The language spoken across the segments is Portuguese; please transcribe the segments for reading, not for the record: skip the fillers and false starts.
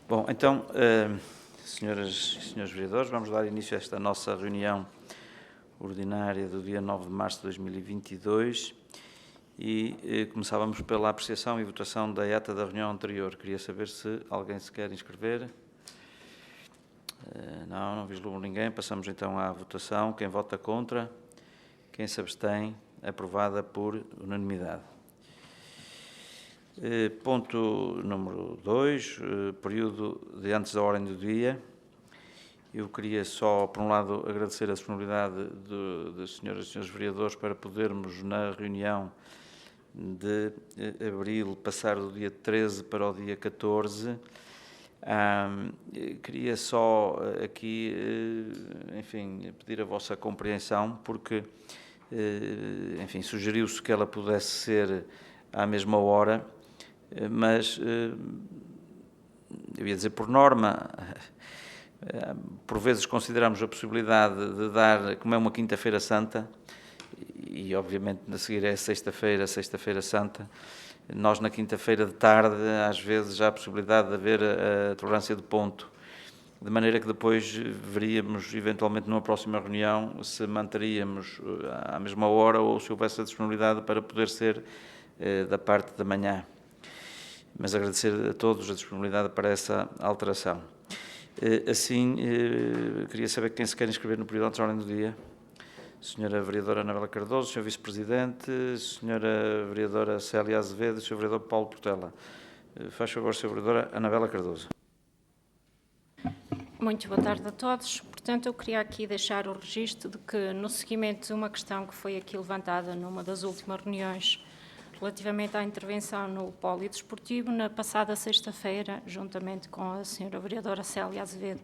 Bom, então, senhoras e senhores vereadores, vamos dar início a esta nossa reunião ordinária do dia 9 de março de 2022 e começávamos pela apreciação e votação da ata da reunião anterior. Queria saber se alguém se quer inscrever. Não vislumbro ninguém. Passamos então à votação. Quem vota contra? Quem se abstém? Aprovada por unanimidade. Ponto número 2, período de antes da ordem do dia. Eu queria só, por um lado, agradecer a disponibilidade das senhoras e senhores vereadores para podermos, na reunião de abril, passar do dia 13 para o dia 14. Queria só aqui, enfim, pedir a vossa compreensão, porque, enfim, sugeriu-se que ela pudesse ser à mesma hora, mas, eu ia dizer por norma, por vezes consideramos a possibilidade de dar, como é uma quinta-feira santa, e obviamente a seguir é sexta-feira santa, nós na quinta-feira de tarde, às vezes há a possibilidade de haver a tolerância de ponto, de maneira que depois veríamos, eventualmente numa próxima reunião, se manteríamos à mesma hora ou se houvesse a disponibilidade para poder ser da parte da manhã. Mas agradecer a todos a disponibilidade para essa alteração. Assim, queria saber quem se quer inscrever no período antes da ordem do dia. Senhora Vereadora Anabela Cardoso, Sr. Vice-Presidente, Senhora Vereadora Célia Azevedo e Sr. Vereador Paulo Portela. Faz favor, Sra. Vereadora Anabela Cardoso. Muito boa tarde a todos. Portanto, eu queria aqui deixar o registro de que, no seguimento de uma questão que foi aqui levantada numa das últimas reuniões, relativamente à intervenção no polidesportivo, na passada sexta-feira, juntamente com a senhora vereadora Célia Azevedo,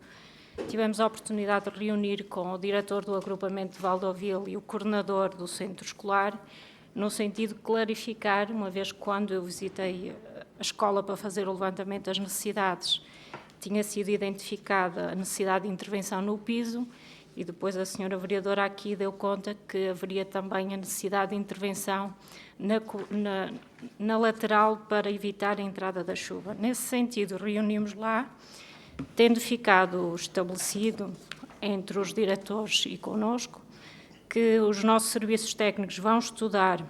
tivemos a oportunidade de reunir com o diretor do agrupamento de Valdovil e o coordenador do centro escolar, no sentido de clarificar, uma vez que quando eu visitei a escola para fazer o levantamento das necessidades, tinha sido identificada a necessidade de intervenção no piso, e depois a senhora vereadora aqui deu conta que haveria também a necessidade de intervenção na lateral para evitar a entrada da chuva. Nesse sentido, reunimos lá, tendo ficado estabelecido entre os diretores e connosco que os nossos serviços técnicos vão estudar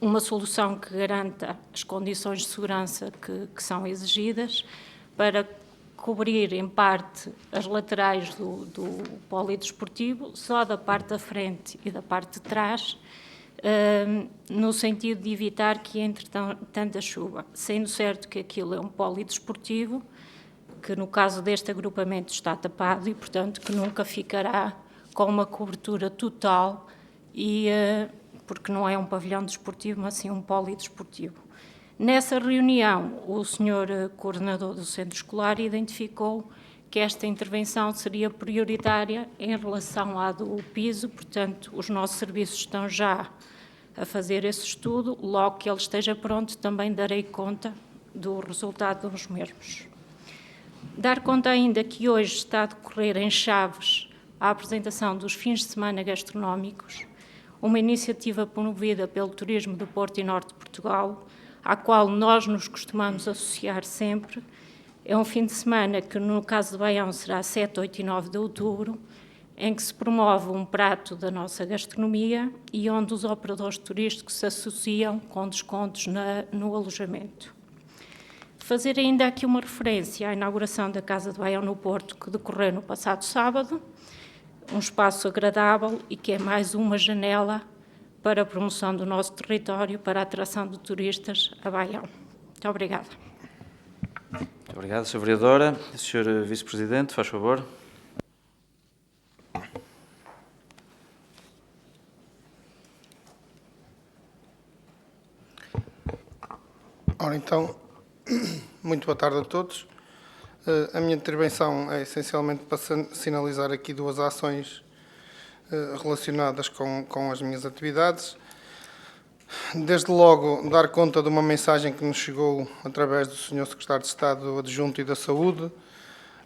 uma solução que garanta as condições de segurança que são exigidas para cobrir em parte as laterais do polidesportivo, só da parte da frente e da parte de trás, no sentido de evitar que entre tanta chuva, sendo certo que aquilo é um polidesportivo, que no caso deste agrupamento está tapado e, portanto, que nunca ficará com uma cobertura total, porque não é um pavilhão desportivo, mas sim um polidesportivo. Nessa reunião, o senhor coordenador do centro escolar identificou que esta intervenção seria prioritária em relação à do piso, portanto, os nossos serviços estão já a fazer esse estudo, logo que ele esteja pronto, também darei conta do resultado dos mesmos. Dar conta ainda que hoje está a decorrer em Chaves a apresentação dos fins de semana gastronómicos, uma iniciativa promovida pelo Turismo do Porto e Norte de Portugal, à qual nós nos costumamos associar sempre. É um fim de semana que, no caso de Baião, será 7, 8 e 9 de outubro, em que se promove um prato da nossa gastronomia e onde os operadores turísticos se associam com descontos no alojamento. Fazer ainda aqui uma referência à inauguração da Casa de Baião no Porto, que decorreu no passado sábado, um espaço agradável e que é mais uma janela para a promoção do nosso território, para a atração de turistas a Baião. Muito obrigada. Muito obrigado, Sra. Vereadora. Sr. Vice-Presidente, faz favor. Ora, então, muito boa tarde a todos. A minha intervenção é essencialmente para sinalizar aqui duas ações relacionadas com as minhas atividades. Desde logo, dar conta de uma mensagem que nos chegou através do Sr. Secretário de Estado Adjunto e da Saúde,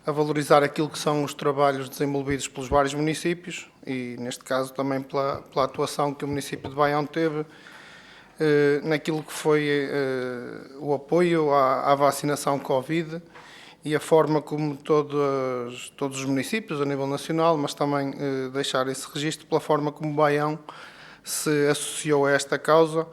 a valorizar aquilo que são os trabalhos desenvolvidos pelos vários municípios e, neste caso, também pela atuação que o município de Baião teve naquilo que foi o apoio à vacinação Covid e a forma como todos os municípios a nível nacional, mas também deixar esse registro pela forma como Baião se associou a esta causa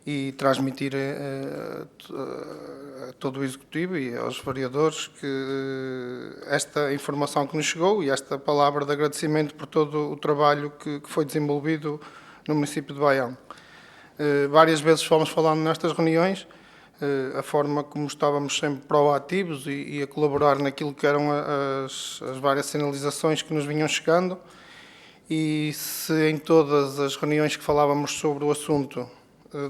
e transmitir a todo o Executivo e aos vereadores que esta informação que nos chegou e esta palavra de agradecimento por todo o trabalho que foi desenvolvido no município de Baião. Várias vezes fomos falando nestas reuniões, a forma como estávamos sempre proativos e a colaborar naquilo que eram as várias sinalizações que nos vinham chegando, e se em todas as reuniões que falávamos sobre o assunto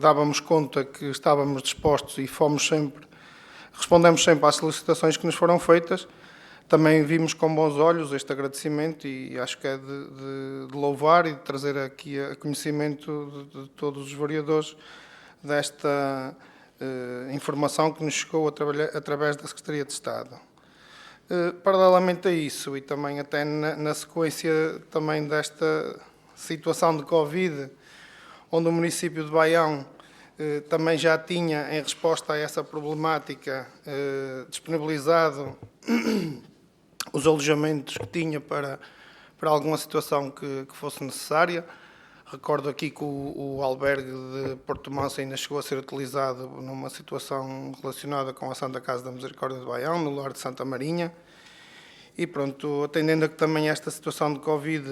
dávamos conta que estávamos dispostos e respondemos sempre às solicitações que nos foram feitas, também vimos com bons olhos este agradecimento e acho que é de louvar e de trazer aqui a conhecimento de todos os vereadores desta informação que nos chegou através da Secretaria de Estado. Paralelamente a isso, e também até na sequência também desta situação de Covid, onde o município de Baião também já tinha, em resposta a essa problemática, disponibilizado os alojamentos que tinha para alguma situação que fosse necessária. Recordo aqui que o albergue de Porto Manso ainda chegou a ser utilizado numa situação relacionada com a Santa Casa da Misericórdia de Baião, no lar de Santa Marinha. E pronto, atendendo a que também esta situação de Covid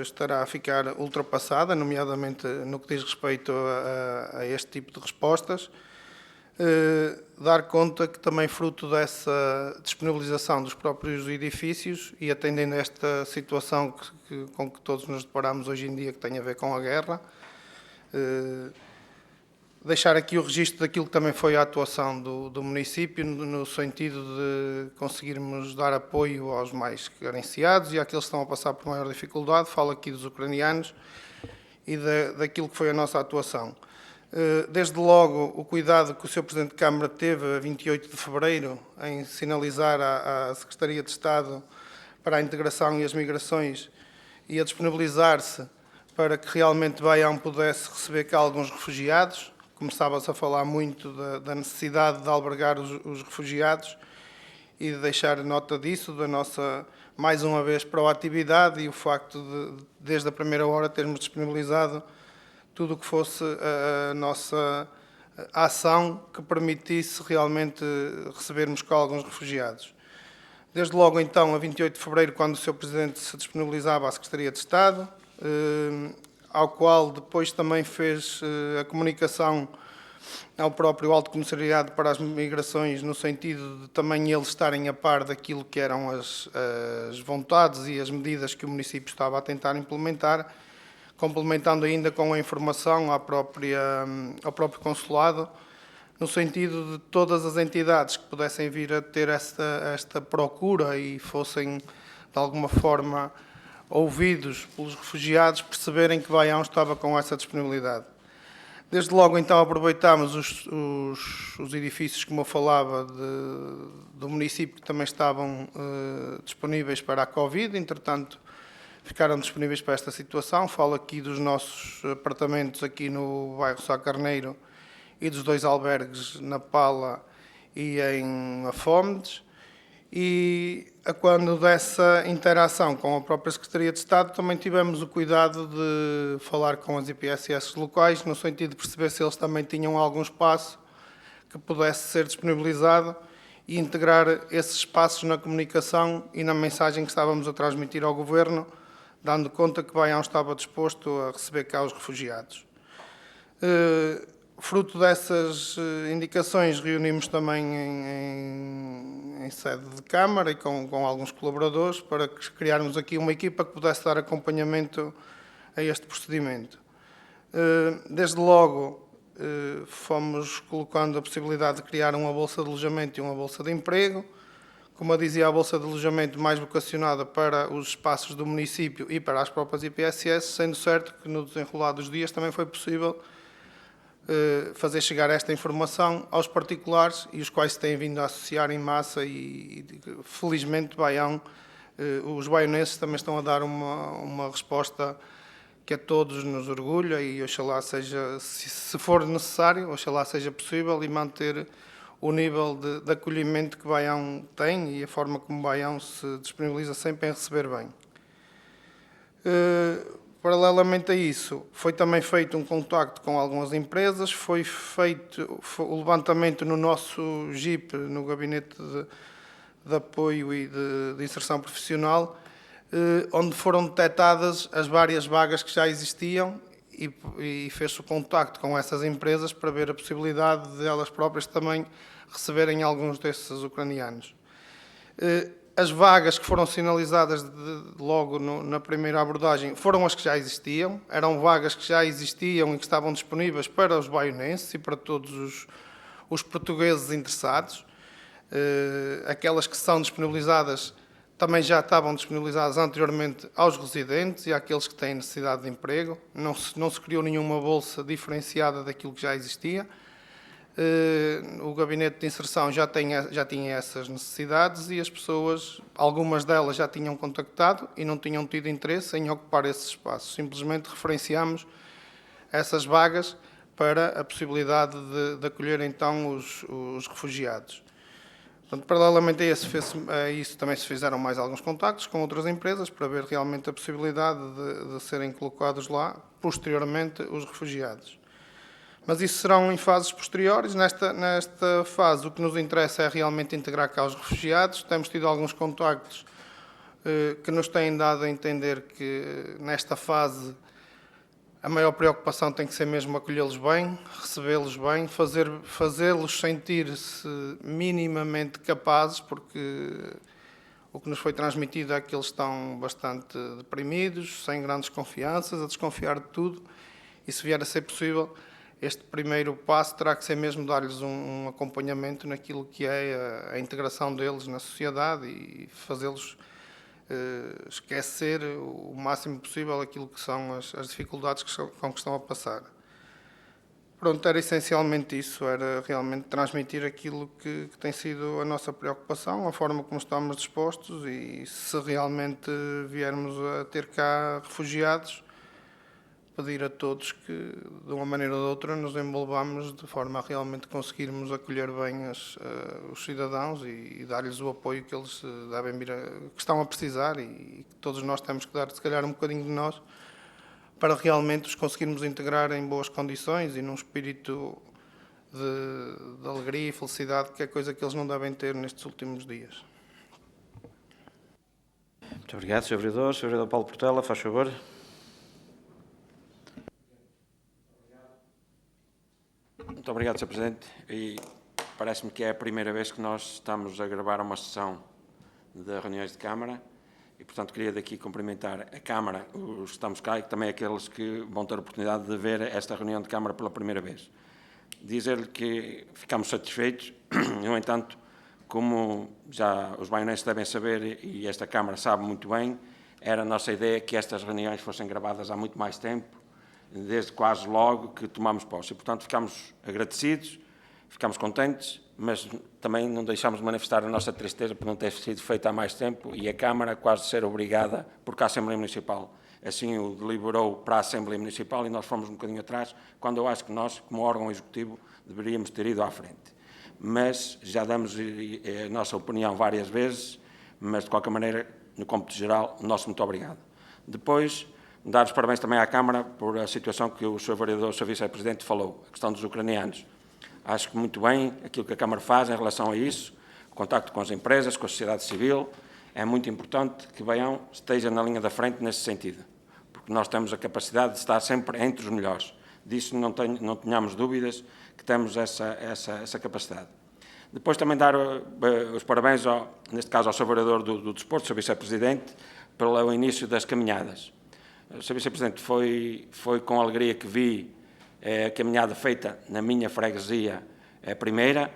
estará a ficar ultrapassada, nomeadamente no que diz respeito a este tipo de respostas, dar conta que também fruto dessa disponibilização dos próprios edifícios e atendendo a esta situação com que todos nos deparamos hoje em dia, que tem a ver com a guerra, deixar aqui o registro daquilo que também foi a atuação do município, no sentido de conseguirmos dar apoio aos mais carenciados e àqueles que estão a passar por maior dificuldade. Falo aqui dos ucranianos e daquilo que foi a nossa atuação. Desde logo, o cuidado que o Sr. Presidente de Câmara teve, a 28 de fevereiro, em sinalizar à Secretaria de Estado para a Integração e as Migrações e a disponibilizar-se para que realmente Baião pudesse receber cá alguns refugiados. Começava-se a falar muito da necessidade de albergar os refugiados e de deixar nota disso, da nossa, mais uma vez, proatividade e o facto de, desde a primeira hora, termos disponibilizado tudo o que fosse a nossa ação que permitisse realmente recebermos cá alguns refugiados. Desde logo, então, a 28 de fevereiro, quando o Sr. Presidente se disponibilizava à Secretaria de Estado, ao qual depois também fez a comunicação ao próprio Alto Comissariado para as Migrações, no sentido de também eles estarem a par daquilo que eram as vontades e as medidas que o município estava a tentar implementar, complementando ainda com a informação ao próprio Consulado, no sentido de todas as entidades que pudessem vir a ter esta procura e fossem, de alguma forma, ouvidos pelos refugiados, perceberem que Baião estava com essa disponibilidade. Desde logo, então, aproveitámos os edifícios, como eu falava, do município, que também estavam disponíveis para a Covid, entretanto, ficaram disponíveis para esta situação. Falo aqui dos nossos apartamentos aqui no bairro Sá Carneiro e dos 2 albergues na Pala e em Afomedes. E a quando dessa interação com a própria Secretaria de Estado, também tivemos o cuidado de falar com as IPSS locais, no sentido de perceber se eles também tinham algum espaço que pudesse ser disponibilizado e integrar esses espaços na comunicação e na mensagem que estávamos a transmitir ao Governo, dando conta que Baião estava disposto a receber cá os refugiados. Fruto dessas indicações, reunimos também em sede de Câmara e com alguns colaboradores para criarmos aqui uma equipa que pudesse dar acompanhamento a este procedimento. Desde logo, fomos colocando a possibilidade de criar uma bolsa de alojamento e uma bolsa de emprego. Como eu dizia, a bolsa de alojamento mais vocacionada para os espaços do município e para as próprias IPSS, sendo certo que no desenrolar dos dias também foi possível fazer chegar esta informação aos particulares e os quais se têm vindo a associar em massa e felizmente Baião, os baionenses também estão a dar uma resposta que a todos nos orgulha e oxalá seja, se for necessário, oxalá seja possível e manter o nível de acolhimento que Baião tem e a forma como Baião se disponibiliza sempre em receber bem. Paralelamente a isso, foi também feito um contacto com algumas empresas, foi feito o levantamento no nosso GIP, no Gabinete de Apoio e de Inserção Profissional, onde foram detectadas as várias vagas que já existiam e fez-se o contacto com essas empresas para ver a possibilidade de elas próprias também receberem alguns desses ucranianos. As vagas que foram sinalizadas logo na primeira abordagem foram as que já existiam, eram vagas que já existiam e que estavam disponíveis para os baionenses e para todos os portugueses interessados. Aquelas que são disponibilizadas também já estavam disponibilizadas anteriormente aos residentes e àqueles que têm necessidade de emprego. Não se criou nenhuma bolsa diferenciada daquilo que já existia. O gabinete de inserção já tinha essas necessidades e as pessoas, algumas delas já tinham contactado e não tinham tido interesse em ocupar esse espaço. Simplesmente referenciamos essas vagas para a possibilidade de acolher então os refugiados. Portanto, paralelamente a isso também se fizeram mais alguns contactos com outras empresas para ver realmente a possibilidade de serem colocados lá posteriormente os refugiados. Mas isso serão em fases posteriores. Nesta fase, o que nos interessa é realmente integrar cá os refugiados. Temos tido alguns contactos que nos têm dado a entender que, nesta fase, a maior preocupação tem que ser mesmo acolhê-los bem, recebê-los bem, fazê-los sentir-se minimamente capazes, porque o que nos foi transmitido é que eles estão bastante deprimidos, sem grandes confianças, a desconfiar de tudo, e se vier a ser possível, este primeiro passo terá que ser mesmo dar-lhes um acompanhamento naquilo que é a integração deles na sociedade e fazê-los esquecer o máximo possível aquilo que são as dificuldades com que estão a passar. Pronto, era essencialmente isso, era realmente transmitir aquilo que tem sido a nossa preocupação, a forma como estamos dispostos e se realmente viermos a ter cá refugiados, pedir a todos que, de uma maneira ou de outra, nos envolvamos de forma a realmente conseguirmos acolher bem os cidadãos e dar-lhes o apoio que eles devem que estão a precisar e que todos nós temos que dar, se calhar, um bocadinho de nós para realmente os conseguirmos integrar em boas condições e num espírito de alegria e felicidade, que é coisa que eles não devem ter nestes últimos dias. Muito obrigado, Sr. Vereador. Sr. Vereador Paulo Portela, faz favor. Muito obrigado, Sr. Presidente. E parece-me que é a primeira vez que nós estamos a gravar uma sessão de reuniões de Câmara e, portanto, queria daqui cumprimentar a Câmara, os que estamos cá e também aqueles que vão ter a oportunidade de ver esta reunião de Câmara pela primeira vez. Dizer-lhe que ficamos satisfeitos, no entanto, como já os baionenses devem saber e esta Câmara sabe muito bem, era a nossa ideia que estas reuniões fossem gravadas há muito mais tempo, desde quase logo que tomamos posse. E, portanto, ficamos agradecidos, ficamos contentes, mas também não deixamos de manifestar a nossa tristeza por não ter sido feita há mais tempo e a Câmara quase ser obrigada, porque a Assembleia Municipal assim o deliberou para a Assembleia Municipal e nós fomos um bocadinho atrás, quando eu acho que nós, como órgão executivo, deveríamos ter ido à frente. Mas já damos a nossa opinião várias vezes, mas, de qualquer maneira, no cômputo geral, o nosso muito obrigado. Depois, dar os parabéns também à Câmara por a situação que o Sr. Vereador, o Sr. Vice-Presidente, falou, a questão dos ucranianos. Acho que muito bem aquilo que a Câmara faz em relação a isso, o contacto com as empresas, com a sociedade civil. É muito importante que Baião esteja na linha da frente nesse sentido, porque nós temos a capacidade de estar sempre entre os melhores. Disso não tenhamos dúvidas que temos essa capacidade. Depois também dar os parabéns, neste caso, ao Sr. Vereador do Desporto, Sr. Vice-Presidente, pelo início das caminhadas. Sr. Vice-Presidente, foi com alegria que vi a caminhada feita na minha freguesia, a primeira,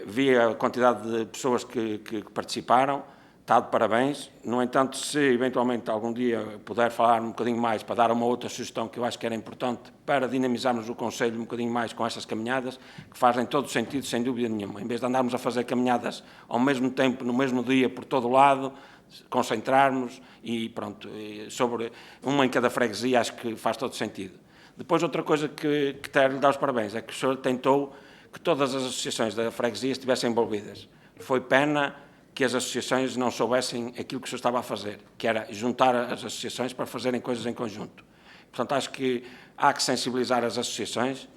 vi a quantidade de pessoas que participaram, está de parabéns. No entanto, se eventualmente algum dia puder falar um bocadinho mais, para dar uma outra sugestão que eu acho que era importante, para dinamizarmos o Conselho um bocadinho mais com essas caminhadas, que fazem todo o sentido, sem dúvida nenhuma. Em vez de andarmos a fazer caminhadas ao mesmo tempo, no mesmo dia, por todo o lado, concentrarmos e pronto, sobre uma em cada freguesia, acho que faz todo sentido. Depois, outra coisa que quero lhe dar os parabéns é que o senhor tentou que todas as associações da freguesia estivessem envolvidas. Foi pena que as associações não soubessem aquilo que o senhor estava a fazer, que era juntar as associações para fazerem coisas em conjunto. Portanto, acho que há que sensibilizar as associações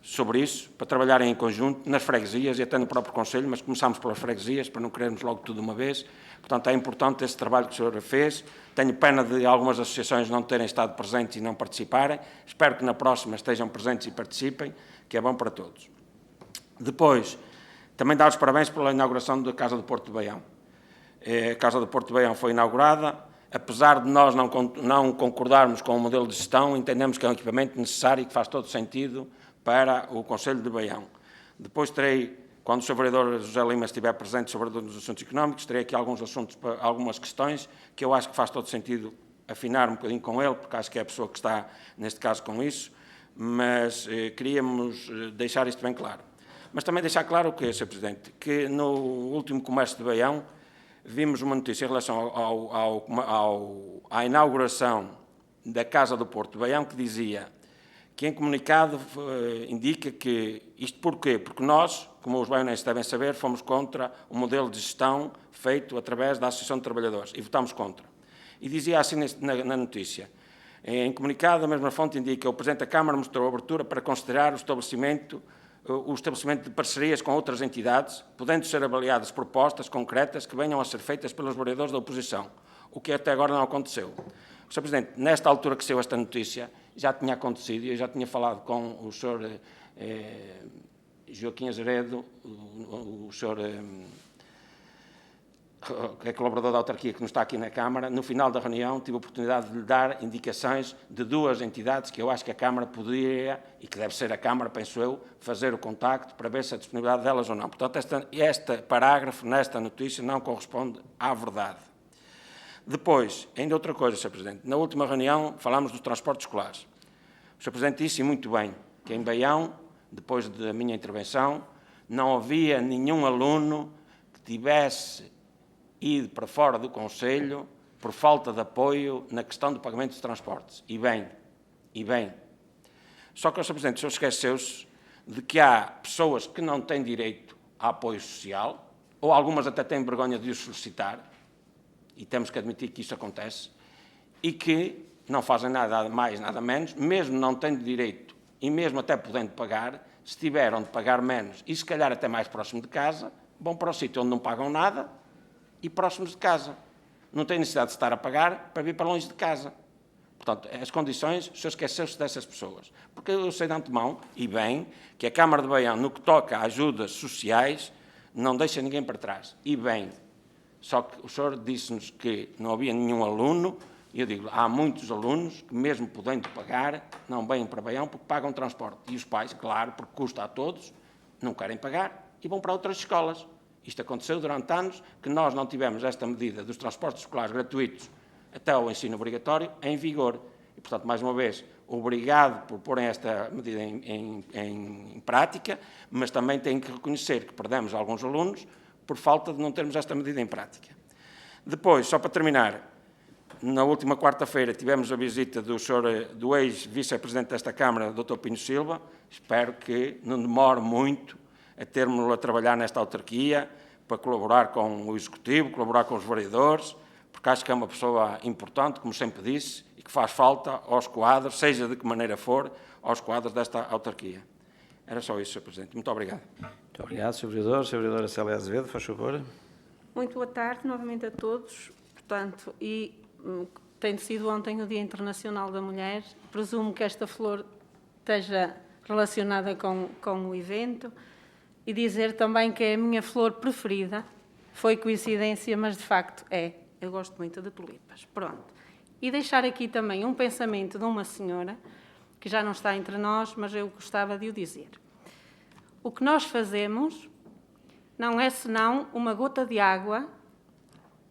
sobre isso, para trabalharem em conjunto, nas freguesias e até no próprio Conselho, mas começamos pelas freguesias, para não querermos logo tudo de uma vez. Portanto, é importante esse trabalho que o senhor fez. Tenho pena de algumas associações não terem estado presentes e não participarem. Espero que na próxima estejam presentes e participem, que é bom para todos. Depois, também dar os parabéns pela inauguração da Casa do Porto de Baião. A Casa do Porto de Baião foi inaugurada. Apesar de nós não concordarmos com o modelo de gestão, entendemos que é um equipamento necessário e que faz todo sentido para o Conselho de Baião. Depois terei, quando o Sr. Vereador José Lima estiver presente sobre os assuntos económicos, terei aqui algumas questões que eu acho que faz todo sentido afinar um bocadinho com ele, porque acho que é a pessoa que está, neste caso, com isso, mas queríamos deixar isto bem claro. Mas também deixar claro o que, Sr. Presidente, que no último comércio de Baião vimos uma notícia em relação à inauguração da Casa do Porto de Baião que dizia que em comunicado indica que, isto porquê? Porque nós, como os baionenses devem saber, fomos contra o modelo de gestão feito através da Associação de Trabalhadores e votámos contra. E dizia assim na notícia, em comunicado a mesma fonte indica que o Presidente da Câmara mostrou abertura para considerar o estabelecimento de parcerias com outras entidades, podendo ser avaliadas propostas concretas que venham a ser feitas pelos vereadores da oposição, o que até agora não aconteceu. Sr. Presidente, nesta altura que saiu esta notícia, já tinha acontecido, e eu já tinha falado com o Sr. Joaquim Azeredo, o Sr. que é colaborador da autarquia que não está aqui na Câmara. No final da reunião tive a oportunidade de lhe dar indicações de duas entidades que eu acho que a Câmara poderia, e que deve ser a Câmara, penso eu, fazer o contacto para ver se a disponibilidade delas ou não. Portanto, este parágrafo nesta notícia não corresponde à verdade. Depois, ainda outra coisa, Sr. Presidente. Na última reunião falámos dos transportes escolares. O Sr. Presidente disse, muito bem, que em Baião, depois da minha intervenção, não havia nenhum aluno que tivesse ido para fora do Conselho por falta de apoio na questão do pagamento de transportes. E bem. Só que, Sr. Presidente, o senhor esqueceu-se de que há pessoas que não têm direito a apoio social, ou algumas até têm vergonha de os solicitar, e temos que admitir que isso acontece, e que não fazem nada mais, nada menos, mesmo não tendo direito e mesmo até podendo pagar, se tiveram de pagar menos e se calhar até mais próximo de casa, vão para o sítio onde não pagam nada e próximos de casa. Não têm necessidade de estar a pagar para vir para longe de casa. Portanto, as condições, o senhor esqueceu-se dessas pessoas. Porque eu sei de antemão, e bem, que a Câmara de Baião, no que toca a ajudas sociais, não deixa ninguém para trás. E bem, só que o senhor disse-nos que não havia nenhum aluno, e eu digo, há muitos alunos que, mesmo podendo pagar, não vêm para Baião porque pagam transporte. E os pais, claro, porque custa a todos, não querem pagar e vão para outras escolas. Isto aconteceu durante anos, que nós não tivemos esta medida dos transportes escolares gratuitos até ao ensino obrigatório em vigor. E, portanto, mais uma vez, obrigado por porem esta medida em prática, mas também tenho que reconhecer que perdemos alguns alunos por falta de não termos esta medida em prática. Depois, só para terminar, na última quarta-feira tivemos a visita do ex-vice-presidente desta Câmara, Dr. Pinho Silva. Espero que não demore muito a termos-lo a trabalhar nesta autarquia para colaborar com o Executivo, colaborar com os vereadores, porque acho que é uma pessoa importante, como sempre disse, e que faz falta aos quadros, seja de que maneira for, aos quadros desta autarquia. Era só isso, Sr. Presidente. Muito obrigado. Muito obrigado, Sr. Vereador. Sra. Vereadora Célia Azevedo, faz favor. Muito boa tarde novamente a todos. Portanto, tem sido ontem o Dia Internacional da Mulher. Presumo que esta flor esteja relacionada com o evento. E dizer também que é a minha flor preferida. Foi coincidência, mas de facto é. Eu gosto muito de tulipas. Pronto. E deixar aqui também um pensamento de uma senhora, que já não está entre nós, mas eu gostava de o dizer. O que nós fazemos não é senão uma gota de água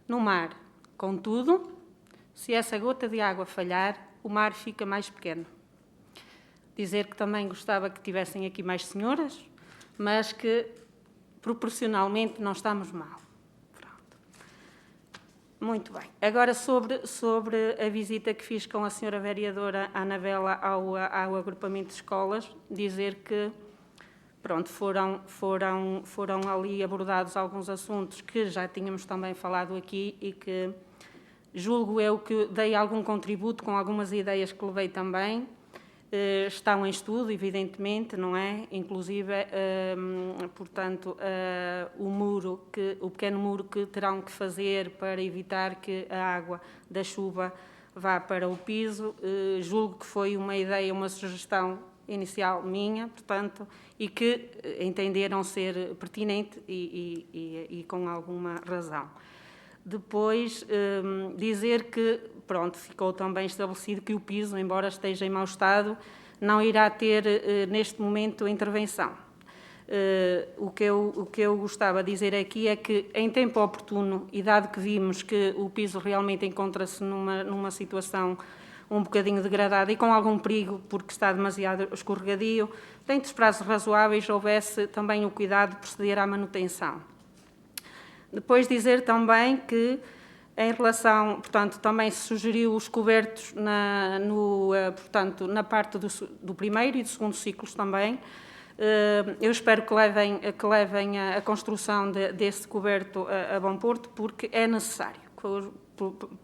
no mar. Contudo, se essa gota de água falhar, o mar fica mais pequeno. Dizer que também gostava que tivessem aqui mais senhoras, mas que proporcionalmente não estamos mal. Pronto. Muito bem. Agora sobre a visita que fiz com a senhora vereadora Anabela ao agrupamento de escolas, dizer que pronto, foram ali abordados alguns assuntos que já tínhamos também falado aqui e que julgo eu que dei algum contributo com algumas ideias que levei também. Estão em estudo, evidentemente, não é? Inclusive, portanto, o pequeno muro que terão que fazer para evitar que a água da chuva vá para o piso, julgo que foi uma ideia, uma sugestão inicial minha, portanto, e que entenderam ser pertinente e com alguma razão. Depois, dizer que, pronto, ficou também estabelecido que o piso, embora esteja em mau estado, não irá ter, neste momento, intervenção. O que eu gostava de dizer aqui é que, em tempo oportuno, e dado que vimos que o piso realmente encontra-se numa situação um bocadinho degradada e com algum perigo, porque está demasiado escorregadio, dentro dos prazos razoáveis, houvesse também o cuidado de proceder à manutenção. Depois dizer também que, em relação, portanto, também se sugeriu os cobertos portanto, na parte do primeiro e do segundo ciclos também. Eu espero que levem a construção desse coberto a bom porto, porque é necessário,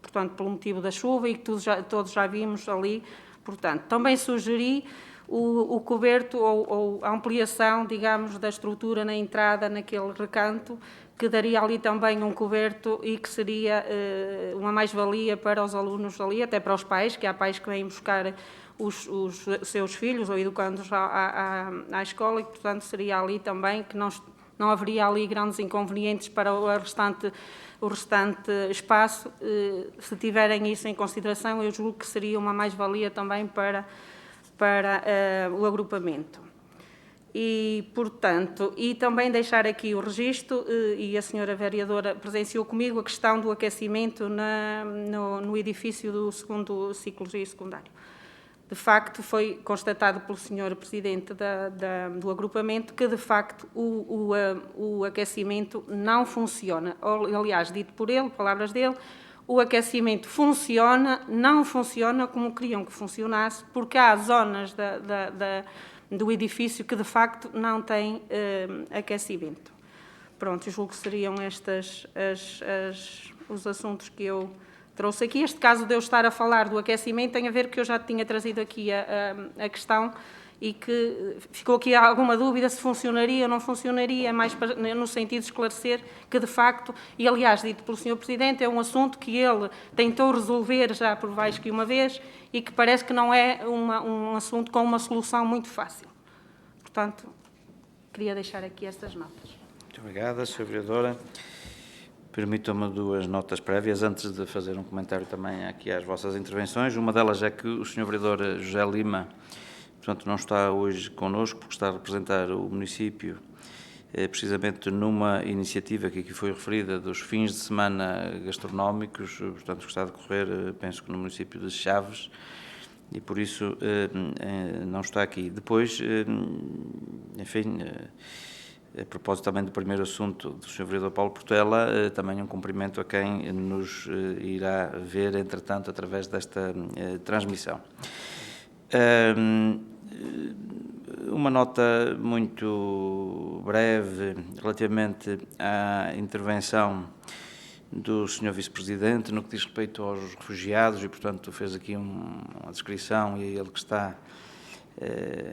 portanto, pelo motivo da chuva e que todos já vimos ali. Portanto, também sugeri o coberto ou a ampliação, digamos, da estrutura na entrada, naquele recanto, que daria ali também um coberto e que seria uma mais-valia para os alunos ali, até para os pais, que há pais que vêm buscar os seus filhos ou educandos à escola e, portanto, seria ali também que não haveria ali grandes inconvenientes para o restante espaço. Se tiverem isso em consideração, eu julgo que seria uma mais-valia também para o agrupamento. E, portanto, e também deixar aqui o registro, e a senhora vereadora presenciou comigo a questão do aquecimento no edifício do segundo ciclo secundário. De facto, foi constatado pelo senhor presidente do agrupamento que, de facto, o aquecimento não funciona. Aliás, dito por ele, palavras dele, o aquecimento não funciona como queriam que funcionasse, porque há zonas do edifício que, de facto, não têm aquecimento. Pronto, eu julgo que seriam estes os assuntos que eu trouxe aqui. Este caso de eu estar a falar do aquecimento tem a ver que eu já tinha trazido aqui a questão e que ficou aqui alguma dúvida se funcionaria ou não funcionaria, mais no sentido de esclarecer que, de facto, e aliás, dito pelo Sr. Presidente, é um assunto que ele tentou resolver já por mais que uma vez e que parece que não é um assunto com uma solução muito fácil. Portanto, queria deixar aqui estas notas. Muito obrigada, Sra. Vereadora. Permitam-me duas notas prévias antes de fazer um comentário também aqui às vossas intervenções. Uma delas é que o Sr. Vereador José Lima, portanto, não está hoje connosco porque está a representar o município precisamente numa iniciativa que aqui foi referida dos fins de semana gastronómicos, portanto, que está a decorrer, penso que no município de Chaves, e por isso não está aqui. Depois, enfim, a propósito também do primeiro assunto do Sr. Vereador Paulo Portela, também um cumprimento a quem nos irá ver, entretanto, através desta transmissão. Uma nota muito breve relativamente à intervenção do Sr. Vice-Presidente no que diz respeito aos refugiados e, portanto, fez aqui uma descrição e é ele que está,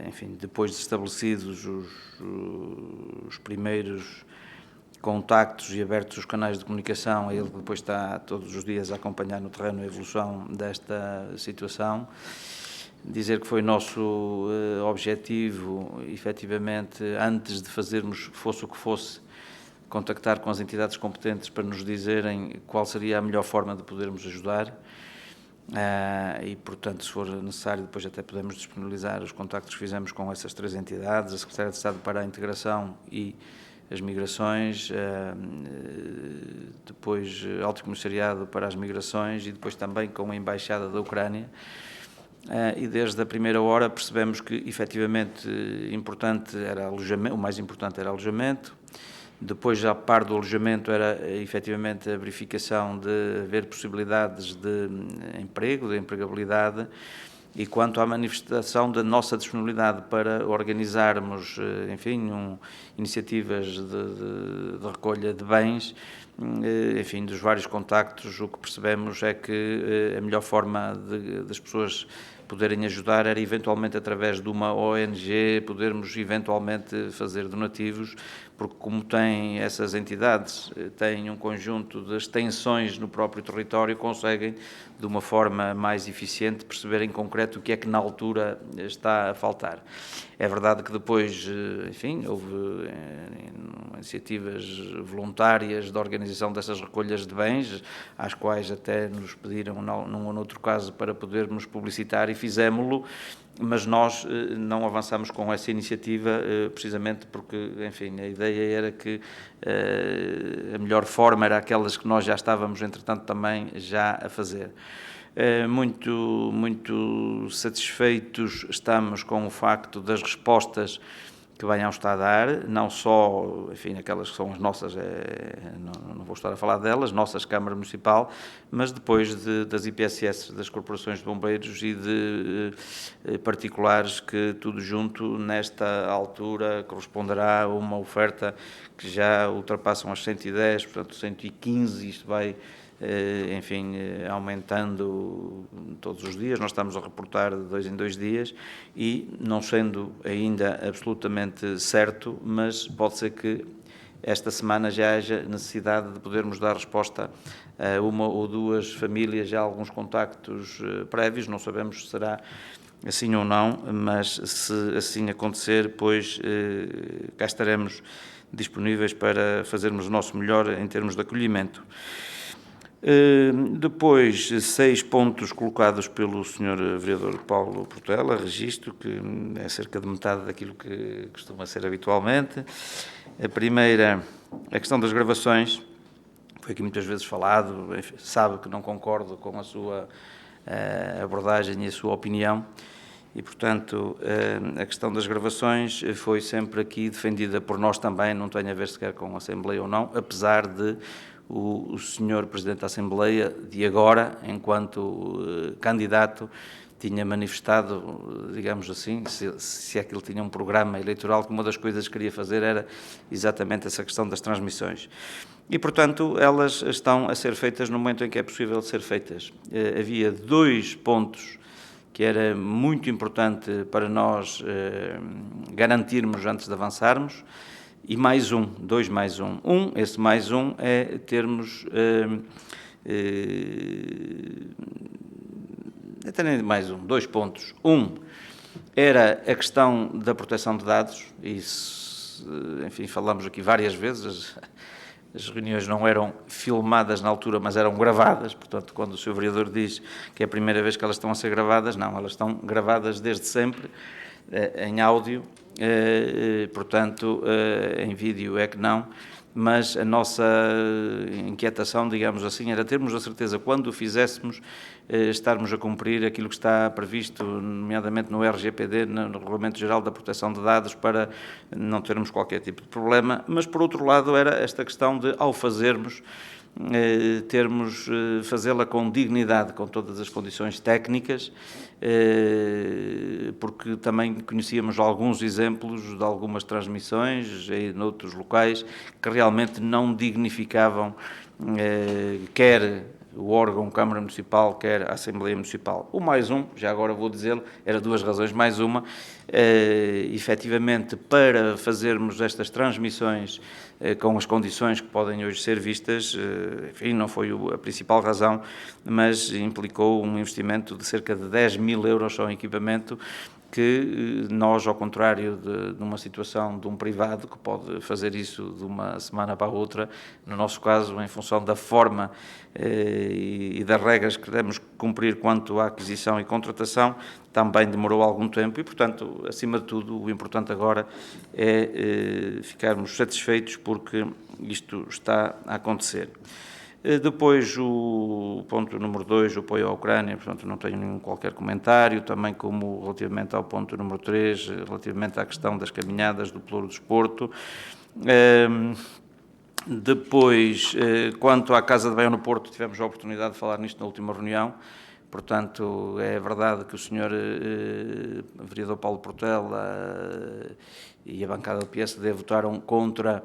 enfim, depois de estabelecidos os primeiros contactos e abertos os canais de comunicação, é ele que depois está todos os dias a acompanhar no terreno a evolução desta situação. Dizer que foi nosso objetivo, efetivamente, antes de fazermos, fosse o que fosse, contactar com as entidades competentes para nos dizerem qual seria a melhor forma de podermos ajudar e, portanto, se for necessário, depois até podemos disponibilizar os contactos que fizemos com essas três entidades, a Secretaria de Estado para a Integração e as Migrações, depois Alto Comissariado para as Migrações e depois também com a Embaixada da Ucrânia. E desde a primeira hora percebemos que, efetivamente, importante era alojamento, o mais importante era alojamento. Depois, a par do alojamento, era efetivamente a verificação de haver possibilidades de emprego, de empregabilidade, E quanto à manifestação da nossa disponibilidade para organizarmos, enfim, iniciativas de recolha de bens, enfim, dos vários contactos, o que percebemos é que a melhor forma das pessoas poderem ajudar era eventualmente através de uma ONG, podermos eventualmente fazer donativos, porque como têm essas entidades, têm um conjunto de extensões no próprio território, conseguem de uma forma mais eficiente perceber em concreto o que é que na altura está a faltar. É verdade que depois, enfim, houve iniciativas voluntárias de organização dessas recolhas de bens, às quais até nos pediram, num ou noutro caso, para podermos publicitar e fizemos-lo, mas nós não avançamos com essa iniciativa precisamente porque, enfim, a ideia era que a melhor forma era aquelas que nós já estávamos, entretanto, também já a fazer. Muito satisfeitos estamos com o facto das respostas que venham estar a dar, não só, enfim, aquelas que são as nossas, não vou estar a falar delas, nossas Câmara Municipal, mas depois das IPSS, das Corporações de Bombeiros e de particulares, que tudo junto, nesta altura, corresponderá a uma oferta que já ultrapassam as 110, portanto 115, isto vai, enfim, aumentando todos os dias. Nós estamos a reportar de 2 em 2 dias e, não sendo ainda absolutamente certo, mas pode ser que esta semana já haja necessidade de podermos dar resposta a uma ou duas famílias, já alguns contactos prévios, não sabemos se será assim ou não, mas se assim acontecer, pois cá estaremos disponíveis para fazermos o nosso melhor em termos de acolhimento. Depois, 6 pontos colocados pelo Sr. Vereador Paulo Portela, registro, que é cerca de metade daquilo que costuma ser habitualmente. A primeira, a questão das gravações, foi aqui muitas vezes falado, sabe que não concordo com a sua abordagem e a sua opinião, e, portanto, a questão das gravações foi sempre aqui defendida por nós também, não tem a ver sequer com a Assembleia ou não, apesar de o Sr. Presidente da Assembleia, de agora, enquanto candidato, tinha manifestado, digamos assim, se é que ele tinha um programa eleitoral, que uma das coisas que queria fazer era exatamente essa questão das transmissões. E, portanto, elas estão a ser feitas no momento em que é possível ser feitas. Havia 2 pontos que era muito importante para nós garantirmos antes de avançarmos, e mais 2 mais 1. Esse mais 1 é termos, até nem mais 2 pontos. Era a questão da proteção de dados, isso, enfim, falamos aqui várias vezes, as reuniões não eram filmadas na altura, mas eram gravadas, portanto, quando o Sr. Vereador diz que é a primeira vez que elas estão a ser gravadas, não, elas estão gravadas desde sempre, em áudio, portanto, em vídeo é que não, mas a nossa inquietação, digamos assim, era termos a certeza, quando o fizéssemos, estarmos a cumprir aquilo que está previsto, nomeadamente no RGPD, no Regulamento Geral da Proteção de Dados, para não termos qualquer tipo de problema, mas, por outro lado, era esta questão de, ao fazermos, fazê-la com dignidade, com todas as condições técnicas, porque também conhecíamos alguns exemplos de algumas transmissões em outros locais que realmente não dignificavam quer o órgão Câmara Municipal, quer a Assembleia Municipal. O mais 1, já agora vou dizê-lo, era 2 razões, mais uma, efetivamente, para fazermos estas transmissões com as condições que podem hoje ser vistas, enfim, não foi a principal razão, mas implicou um investimento de cerca de 10.000 euros só em equipamento, que nós, ao contrário de uma situação de um privado que pode fazer isso de uma semana para a outra, no nosso caso, em função da forma e das regras que devemos cumprir quanto à aquisição e contratação, também demorou algum tempo e, portanto, acima de tudo, o importante agora é ficarmos satisfeitos porque isto está a acontecer. Depois, o ponto número 2, o apoio à Ucrânia, portanto, não tenho qualquer comentário, também como relativamente ao ponto número 3, relativamente à questão das caminhadas do Pelouro Desporto. Depois, quanto à Casa de Baião no Porto, tivemos a oportunidade de falar nisto na última reunião, Portanto, é verdade que o Sr. Vereador Paulo Portela e a bancada do PSD votaram contra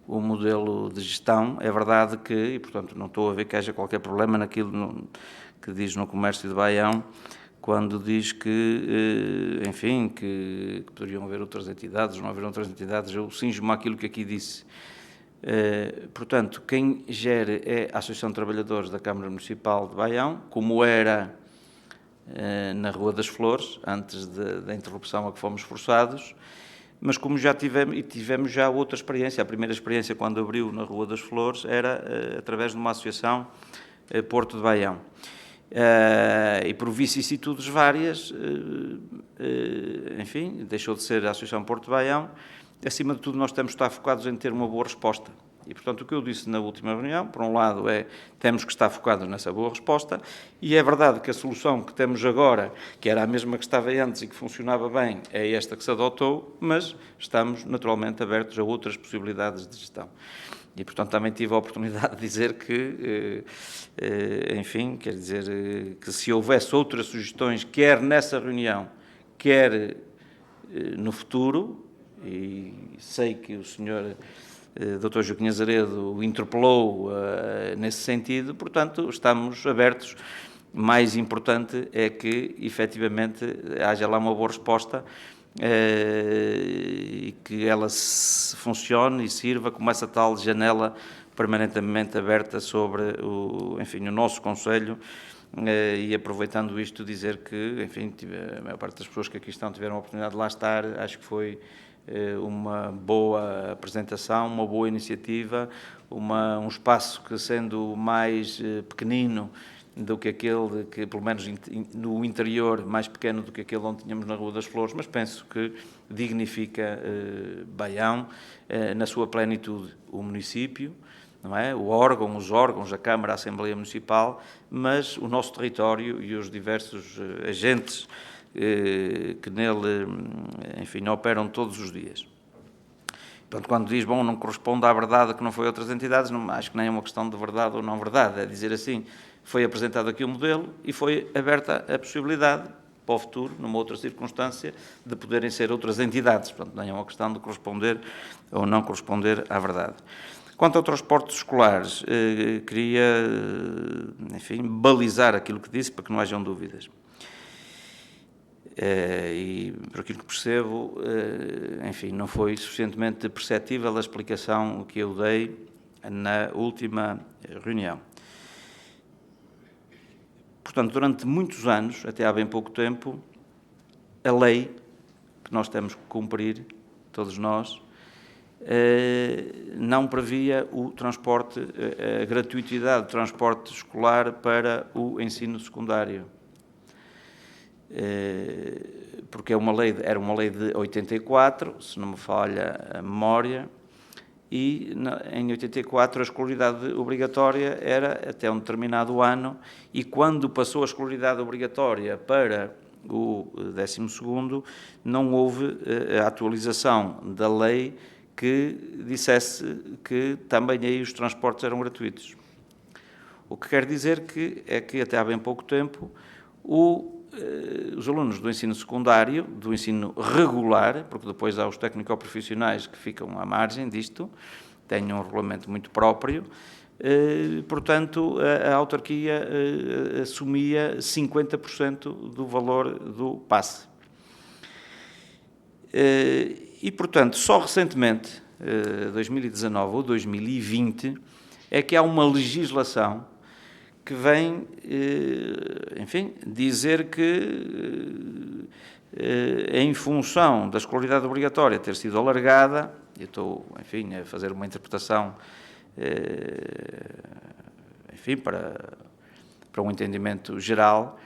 o modelo de gestão. É verdade que, e portanto não estou a ver que haja qualquer problema naquilo que diz no comércio de Baião, quando diz que, enfim, que poderiam haver outras entidades, não haver outras entidades. Eu cinjo-me àquilo que aqui disse. Portanto, quem gere é a Associação de Trabalhadores da Câmara Municipal de Baião, como era na Rua das Flores, antes da interrupção a que fomos forçados, mas como já tivemos já outra experiência. A primeira experiência, quando abriu na Rua das Flores, era através de uma associação Porto de Baião. E por vicissitudes várias, enfim, deixou de ser a Associação Porto de Baião. Acima de tudo, nós temos de estar focados em ter uma boa resposta. E, portanto, o que eu disse na última reunião, por um lado, temos que estar focados nessa boa resposta, e é verdade que a solução que temos agora, que era a mesma que estava antes e que funcionava bem, é esta que se adotou, mas estamos naturalmente abertos a outras possibilidades de gestão. E, portanto, também tive a oportunidade de dizer que, enfim, quer dizer, que se houvesse outras sugestões, quer nessa reunião, quer no futuro, e sei que o Sr. Dr. Joaquim Azeredo o interpelou nesse sentido, portanto, estamos abertos. Mais importante é que, efetivamente, haja lá uma boa resposta e que ela funcione e sirva como essa tal janela permanentemente aberta sobre enfim, o nosso Conselho. E aproveitando isto, dizer que, enfim, a maior parte das pessoas que aqui estão tiveram a oportunidade de lá estar. Acho que foi uma boa apresentação, uma boa iniciativa, um espaço que, sendo mais pequenino do que aquele que, pelo menos no interior, mais pequeno do que aquele onde tínhamos na Rua das Flores, mas penso que dignifica Baião na sua plenitude, o município, não é? O órgão, os órgãos, a Câmara, a Assembleia Municipal, mas o nosso território e os diversos agentes que nele, enfim, operam todos os dias. Portanto, quando diz, bom, não corresponde à verdade que não foi outras entidades, não, acho que nem é uma questão de verdade ou não verdade, é dizer assim, foi apresentado aqui o modelo e foi aberta a possibilidade, para o futuro, numa outra circunstância, de poderem ser outras entidades. Portanto, nem é uma questão de corresponder ou não corresponder à verdade. Quanto ao transportes escolares, queria, enfim, balizar aquilo que disse para que não hajam dúvidas. E, por aquilo que percebo, enfim, não foi suficientemente perceptível a explicação que eu dei na última reunião. Portanto, durante muitos anos, até há bem pouco tempo, a lei que nós temos que cumprir, todos nós, não previa o transporte, a gratuitidade de transporte escolar para o ensino secundário. Porque era uma lei de 84, se não me falha a memória, e em 84 a escolaridade obrigatória era até um determinado ano, e quando passou a escolaridade obrigatória para o 12º, não houve a atualização da lei que dissesse que também aí os transportes eram gratuitos. O que quer dizer que é que até há bem pouco tempo os alunos do ensino secundário, do ensino regular, porque depois há os técnico-profissionais que ficam à margem disto, têm um regulamento muito próprio, portanto, a autarquia assumia 50% do valor do passe. E, portanto, só recentemente, 2019 ou 2020, é que há uma legislação que vem, enfim, dizer que, em função da escolaridade obrigatória ter sido alargada, eu estou, enfim, a fazer uma interpretação, enfim, para um entendimento geral,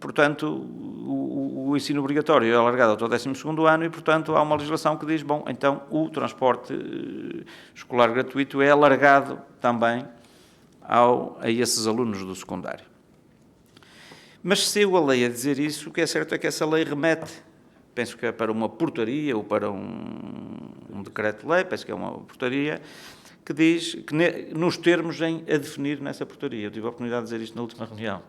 portanto, o ensino obrigatório é alargado até o 12º ano e, portanto, há uma legislação que diz, bom, então o transporte escolar gratuito é alargado também a esses alunos do secundário. Mas se eu a lei a dizer isso, o que é certo é que essa lei remete, penso que é para uma portaria ou para um decreto-lei, penso que é uma portaria, que diz, que nos termos a definir nessa portaria. Eu tive a oportunidade de dizer isto na última reunião.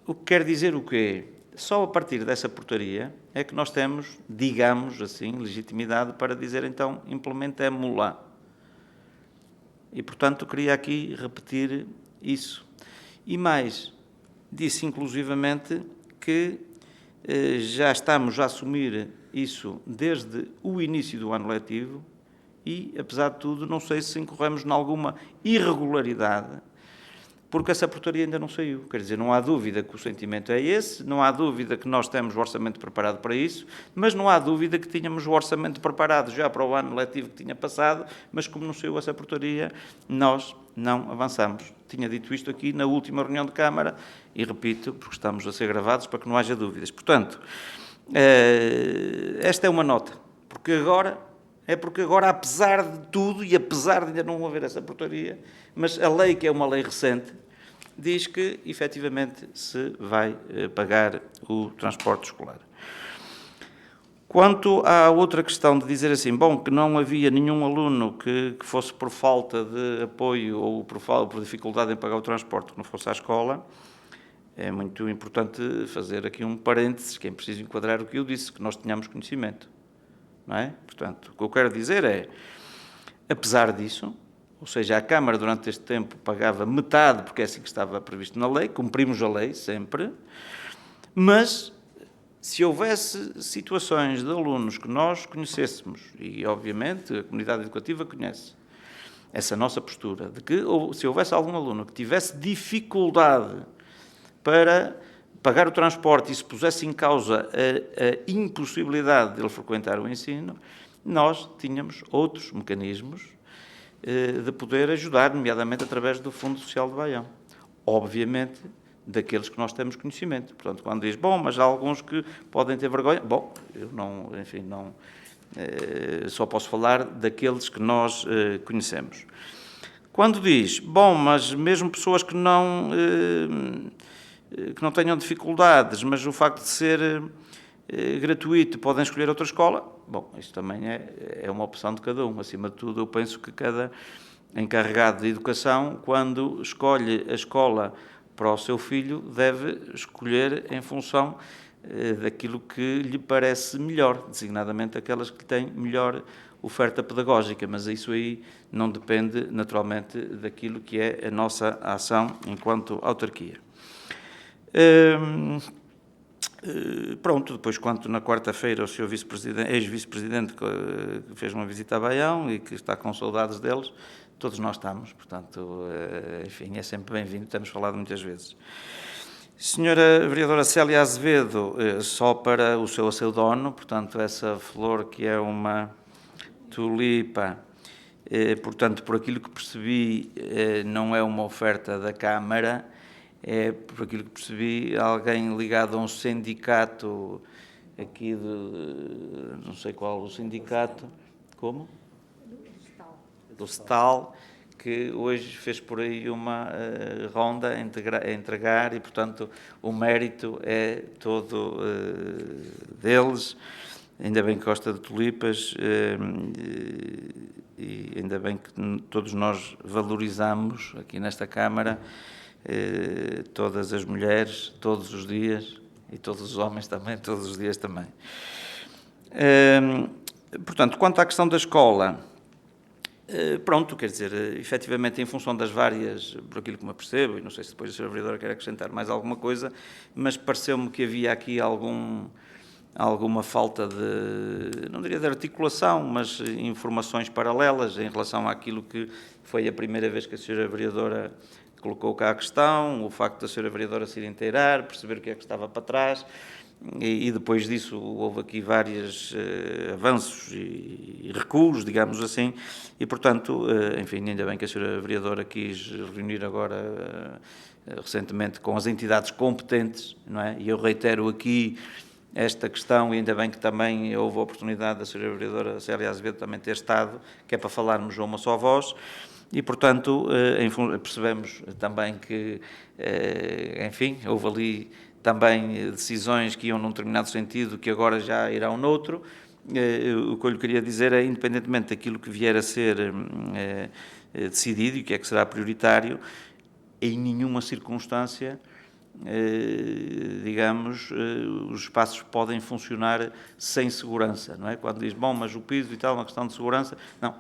O que quer dizer o quê? Só a partir dessa portaria é que nós temos, digamos assim, legitimidade para dizer, então, implementemo-la. E, portanto, queria aqui repetir isso. E mais, disse inclusivamente que já estamos a assumir isso desde o início do ano letivo e, apesar de tudo, não sei se incorremos em alguma irregularidade, porque essa portaria ainda não saiu. Quer dizer, não há dúvida que o sentimento é esse, não há dúvida que nós temos o orçamento preparado para isso, mas não há dúvida que tínhamos o orçamento preparado já para o ano letivo que tinha passado, mas como não saiu essa portaria, nós não avançamos. Tinha dito isto aqui na última reunião de Câmara e repito, porque estamos a ser gravados para que não haja dúvidas. Portanto, esta é uma nota, porque agora, apesar de tudo e apesar de ainda não haver essa portaria, mas a lei, que é uma lei recente, diz que, efetivamente, se vai pagar o transporte escolar. Quanto à outra questão de dizer assim, bom, que não havia nenhum aluno que fosse por falta de apoio ou por dificuldade em pagar o transporte que não fosse à escola, é muito importante fazer aqui um parênteses, que é preciso enquadrar o que eu disse, que nós tenhamos conhecimento. Não é? Portanto, o que eu quero dizer é, apesar disso, ou seja, a Câmara durante este tempo pagava metade, porque é assim que estava previsto na lei, cumprimos a lei sempre, mas se houvesse situações de alunos que nós conhecêssemos, e obviamente a comunidade educativa conhece essa nossa postura, de que se houvesse algum aluno que tivesse dificuldade para pagar o transporte e se pusesse em causa a impossibilidade de ele frequentar o ensino, nós tínhamos outros mecanismos de poder ajudar, nomeadamente através do Fundo Social de Baião. Obviamente, daqueles que nós temos conhecimento. Portanto, quando diz, bom, mas há alguns que podem ter vergonha, bom, eu não, enfim, não, só posso falar daqueles que nós conhecemos. Quando diz, bom, mas mesmo pessoas que não tenham dificuldades, mas o facto de ser gratuito podem escolher outra escola, bom, isto também é uma opção de cada um. Acima de tudo, eu penso que cada encarregado de educação, quando escolhe a escola para o seu filho, deve escolher em função daquilo que lhe parece melhor, designadamente aquelas que têm melhor oferta pedagógica, mas isso aí não depende, naturalmente, daquilo que é a nossa ação enquanto autarquia. Pronto, depois quanto na quarta-feira o Sr. ex-vice-presidente que fez uma visita a Baião e que está com saudades deles, todos nós estamos, portanto, enfim, é sempre bem-vindo, temos falado muitas vezes. Senhora Vereadora Célia Azevedo, só para o seu dono, portanto, essa flor que é uma tulipa, portanto, por aquilo que percebi, não é uma oferta da Câmara, é, por aquilo que percebi, alguém ligado a um sindicato aqui de, não sei qual o sindicato, como? Do STAL, que hoje fez por aí uma ronda a entregar e, portanto, o mérito é todo deles. Ainda bem que gosta de tulipas e ainda bem que todos nós valorizamos aqui nesta Câmara todas as mulheres, todos os dias, e todos os homens também, todos os dias também. Portanto, quanto à questão da escola, pronto, quer dizer, efetivamente, em função das várias, por aquilo que me apercebo, e não sei se depois a Sra. Vereadora quer acrescentar mais alguma coisa, mas pareceu-me que havia aqui alguma falta de, não diria de articulação, mas informações paralelas em relação àquilo que foi a primeira vez que a Sra. Vereadora colocou cá a questão, o facto da Sra. Vereadora se ir inteirar, perceber o que é que estava para trás, e depois disso houve aqui vários avanços e recuos, digamos assim, e portanto, enfim, ainda bem que a Sra. Vereadora quis reunir agora recentemente com as entidades competentes, não é? E eu reitero aqui esta questão, e ainda bem que também houve a oportunidade da Sra. Vereadora Célia Azevedo também ter estado, que é para falarmos a uma só voz. E, portanto, percebemos também que, enfim, houve ali também decisões que iam num determinado sentido, que agora já irão noutro, o que eu lhe queria dizer é, independentemente daquilo que vier a ser decidido e o que é que será prioritário, em nenhuma circunstância, digamos, os espaços podem funcionar sem segurança, não é? Quando diz, bom, mas o piso e tal, uma questão de segurança, não,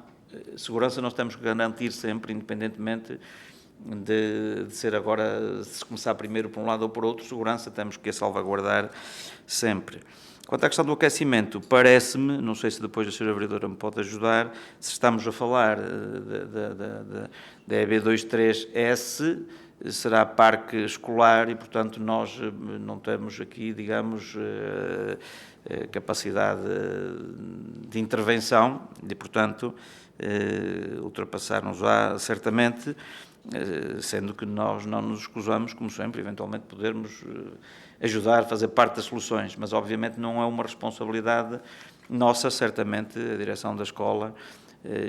segurança nós temos que garantir sempre, independentemente de ser agora, se começar primeiro por um lado ou por outro, segurança temos que a salvaguardar sempre. Quanto à questão do aquecimento, parece-me, não sei se depois a Sra. Vereadora me pode ajudar, se estamos a falar da EB23S, será parque escolar e, portanto, nós não temos aqui, digamos, capacidade de intervenção e, portanto, ultrapassar-nos-á certamente, sendo que nós não nos escusamos, como sempre, eventualmente podermos ajudar, fazer parte das soluções, mas obviamente não é uma responsabilidade nossa, certamente a direção da escola,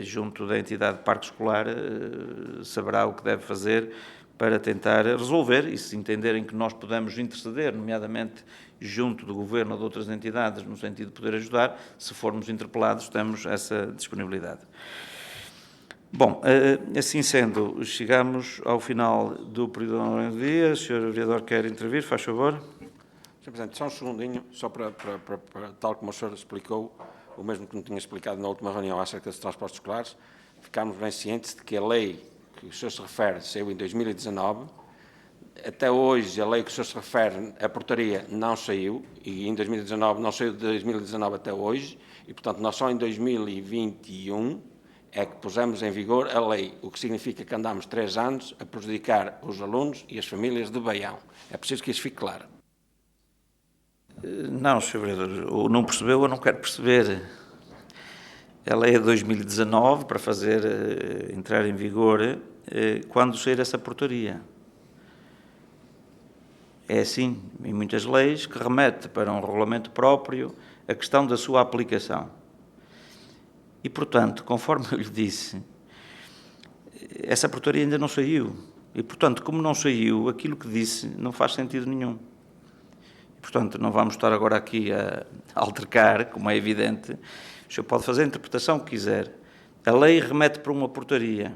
junto da entidade de parque escolar, saberá o que deve fazer para tentar resolver, e se entenderem que nós podemos interceder, nomeadamente junto do Governo ou de outras entidades, no sentido de poder ajudar, se formos interpelados, temos essa disponibilidade. Bom, assim sendo, chegamos ao final do período de ordem do dia. O Sr. Vereador quer intervir, faz favor. Sr. Presidente, só um segundinho, só para tal como o senhor explicou, o mesmo que me tinha explicado na última reunião acerca dos transportes escolares, ficámos bem cientes de que a lei que o senhor se refere saiu em 2019, até hoje a lei que o senhor se refere, a portaria, não saiu, e em 2019, não saiu de 2019 até hoje, e portanto nós só em 2021 é que pusemos em vigor a lei, o que significa que andamos 3 anos a prejudicar os alunos e as famílias de Baião. É preciso que isso fique claro. Não, Sr. Vereador, ou não percebeu ou não quero perceber. A lei é de 2019 para fazer entrar em vigor quando sair essa portaria. É assim, em muitas leis, que remete para um regulamento próprio a questão da sua aplicação. E, portanto, conforme eu lhe disse, essa portaria ainda não saiu. E, portanto, como não saiu, aquilo que disse não faz sentido nenhum. E, portanto, não vamos estar agora aqui a altercar, como é evidente. O senhor pode fazer a interpretação que quiser. A lei remete para uma portaria.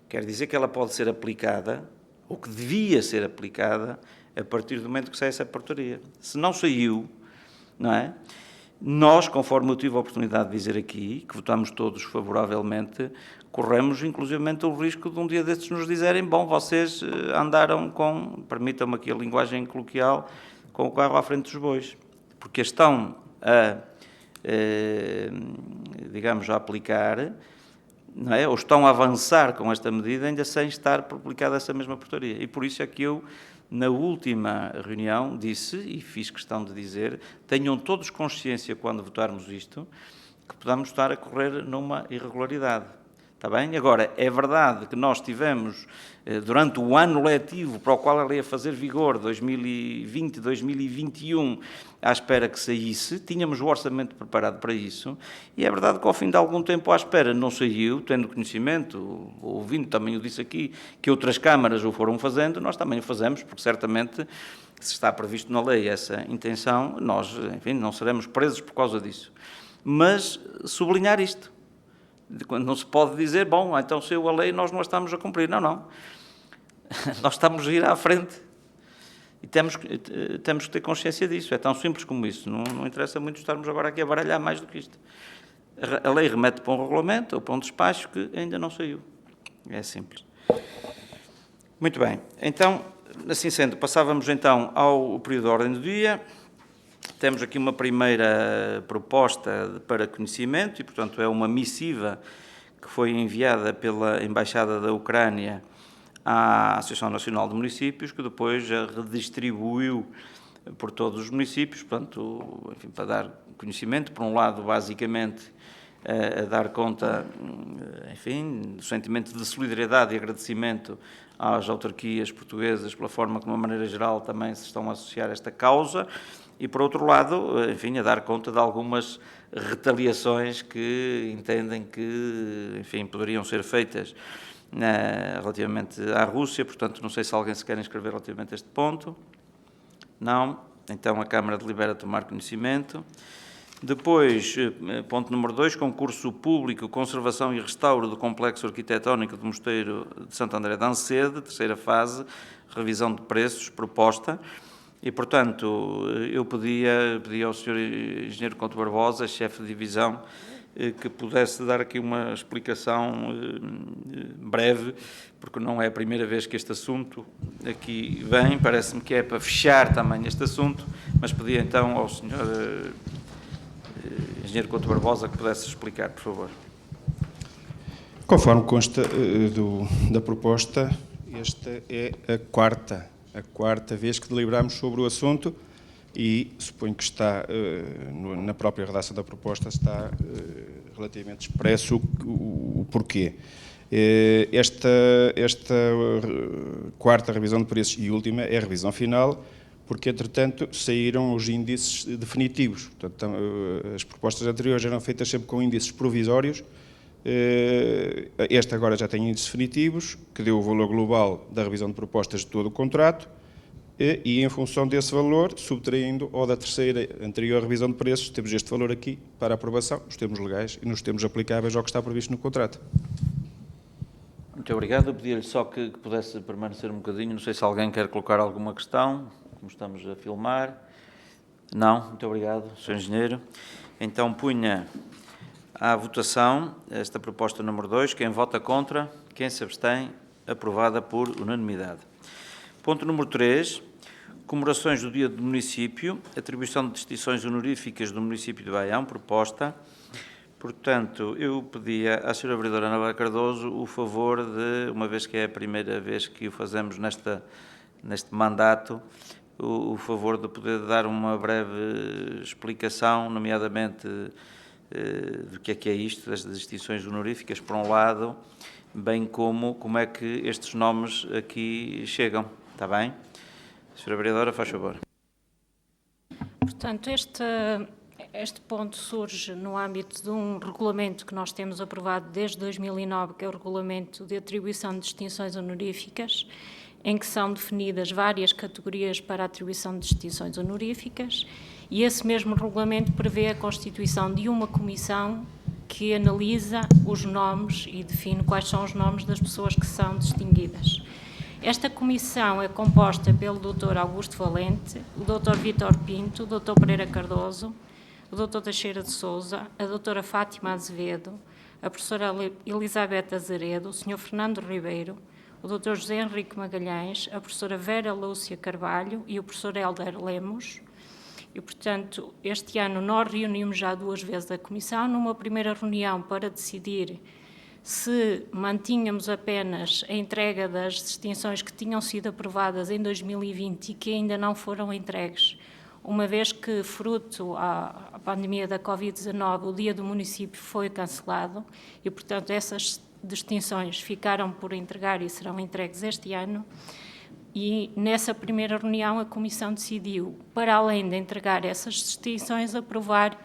Quer dizer que ela pode ser aplicada, ou que devia ser aplicada, a partir do momento que sai essa portaria. Se não saiu, não é? Nós, conforme eu tive a oportunidade de dizer aqui, que votamos todos favoravelmente, corremos inclusivamente o risco de um dia destes nos dizerem, bom, vocês andaram com, permitam-me aqui a linguagem coloquial, com o carro à frente dos bois, porque estão digamos, a aplicar, não é? Ou estão a avançar com esta medida ainda sem estar aplicada essa mesma portaria. E por isso é que eu, na última reunião, disse, e fiz questão de dizer, tenham todos consciência, quando votarmos isto, que podamos estar a correr numa irregularidade. Está bem? Agora, é verdade que nós tivemos, durante o ano letivo para o qual ela ia fazer vigor, 2020, 2021, à espera que saísse, tínhamos o orçamento preparado para isso, e é verdade que ao fim de algum tempo à espera não saiu, tendo conhecimento, ouvindo também o disse aqui, que outras câmaras o foram fazendo, nós também o fazemos, porque certamente, se está previsto na lei essa intenção, nós, enfim, não seremos presos por causa disso. Mas sublinhar isto. Quando não se pode dizer, bom, então saiu a lei e nós não a estamos a cumprir. Não, não. Nós estamos a ir à frente. E temos que ter consciência disso. É tão simples como isso. Não interessa muito estarmos agora aqui a baralhar mais do que isto. A lei remete para um regulamento ou para um despacho que ainda não saiu. É simples. Muito bem. Então, assim sendo, passávamos então ao período de ordem do dia. Temos aqui uma primeira proposta para conhecimento e, portanto, é uma missiva que foi enviada pela Embaixada da Ucrânia à Associação Nacional de Municípios, que depois a redistribuiu por todos os municípios, portanto, enfim, para dar conhecimento, por um lado, basicamente, a dar conta, enfim, do sentimento de solidariedade e agradecimento às autarquias portuguesas pela forma que, de uma maneira geral, também se estão a associar a esta causa, e, por outro lado, enfim, a dar conta de algumas retaliações que entendem que, enfim, poderiam ser feitas relativamente à Rússia. Portanto, não sei se alguém se quer inscrever relativamente a este ponto. Não? Então, a Câmara delibera tomar conhecimento. Depois, ponto número 2, concurso público, conservação e restauro do complexo arquitetónico do Mosteiro de Santo André de Ancede, terceira fase, revisão de preços, proposta. E, portanto, eu pedia ao Sr. Engenheiro Couto Barbosa, chefe de divisão, que pudesse dar aqui uma explicação breve, porque não é a primeira vez que este assunto aqui vem, parece-me que é para fechar também este assunto, mas pedia então ao Sr. Engenheiro Couto Barbosa que pudesse explicar, por favor. Conforme consta da proposta, esta é a quarta vez que deliberamos sobre o assunto e suponho que está, na própria redação da proposta, está relativamente expresso o porquê. Esta quarta revisão de preços e última é a revisão final, porque, entretanto, saíram os índices definitivos. Portanto, as propostas anteriores eram feitas sempre com índices provisórios. Esta agora já tem índices definitivos, que deu o valor global da revisão de propostas de todo o contrato, e em função desse valor, subtraindo ou da terceira anterior revisão de preços, temos este valor aqui para aprovação, nos termos legais e nos termos aplicáveis ao que está previsto no contrato. Muito obrigado. Eu pedia-lhe só que pudesse permanecer um bocadinho. Não sei se alguém quer colocar alguma questão, como estamos a filmar. Não? Muito obrigado, Sr. Engenheiro. Então, punha à votação esta proposta número 2. Quem vota contra? Quem se abstém? Aprovada por unanimidade. Ponto número 3. Comemorações do Dia do Município. Atribuição de distinções honoríficas do município de Baião. Proposta. Portanto, eu pedia à Sra. Vereadora Ana Bárbara Cardoso o favor de, uma vez que é a primeira vez que o fazemos neste mandato, o favor de poder dar uma breve explicação, nomeadamente do que é isto, das distinções honoríficas, por um lado, bem como é que estes nomes aqui chegam. Está bem? Sra. Vereadora, faz favor. Portanto, este ponto surge no âmbito de um regulamento que nós temos aprovado desde 2009, que é o Regulamento de Atribuição de Distinções Honoríficas, em que são definidas várias categorias para a atribuição de distinções honoríficas, e esse mesmo regulamento prevê a constituição de uma comissão que analisa os nomes e define quais são os nomes das pessoas que são distinguidas. Esta comissão é composta pelo Dr. Augusto Valente, o Dr. Vítor Pinto, o Dr. Pereira Cardoso, o Dr. Teixeira de Sousa, a Dra. Fátima Azevedo, a professora Elizabeth Azeredo, o Sr. Fernando Ribeiro, o Dr. José Henrique Magalhães, a professora Vera Lúcia Carvalho e o professor Hélder Lemos. E, portanto, este ano nós reunimos já 2 vezes a comissão, numa primeira reunião para decidir se mantínhamos apenas a entrega das distinções que tinham sido aprovadas em 2020 e que ainda não foram entregues, uma vez que, fruto à pandemia da Covid-19, o Dia do Município foi cancelado e, portanto, essas distinções ficaram por entregar e serão entregues este ano. E, nessa primeira reunião, a Comissão decidiu, para além de entregar essas distinções, aprovar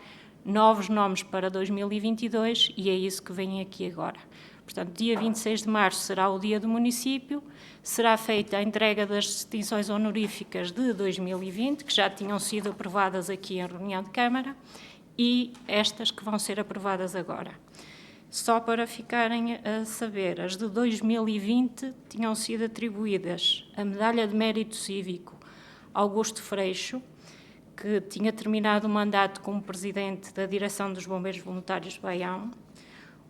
novos nomes para 2022 e é isso que vem aqui agora. Portanto, dia 26 de março será o Dia do Município, será feita a entrega das distinções honoríficas de 2020, que já tinham sido aprovadas aqui em reunião de Câmara, e estas que vão ser aprovadas agora. Só para ficarem a saber, as de 2020 tinham sido atribuídas a Medalha de Mérito Cívico Augusto Freixo, que tinha terminado o mandato como Presidente da Direção dos Bombeiros Voluntários de Baião,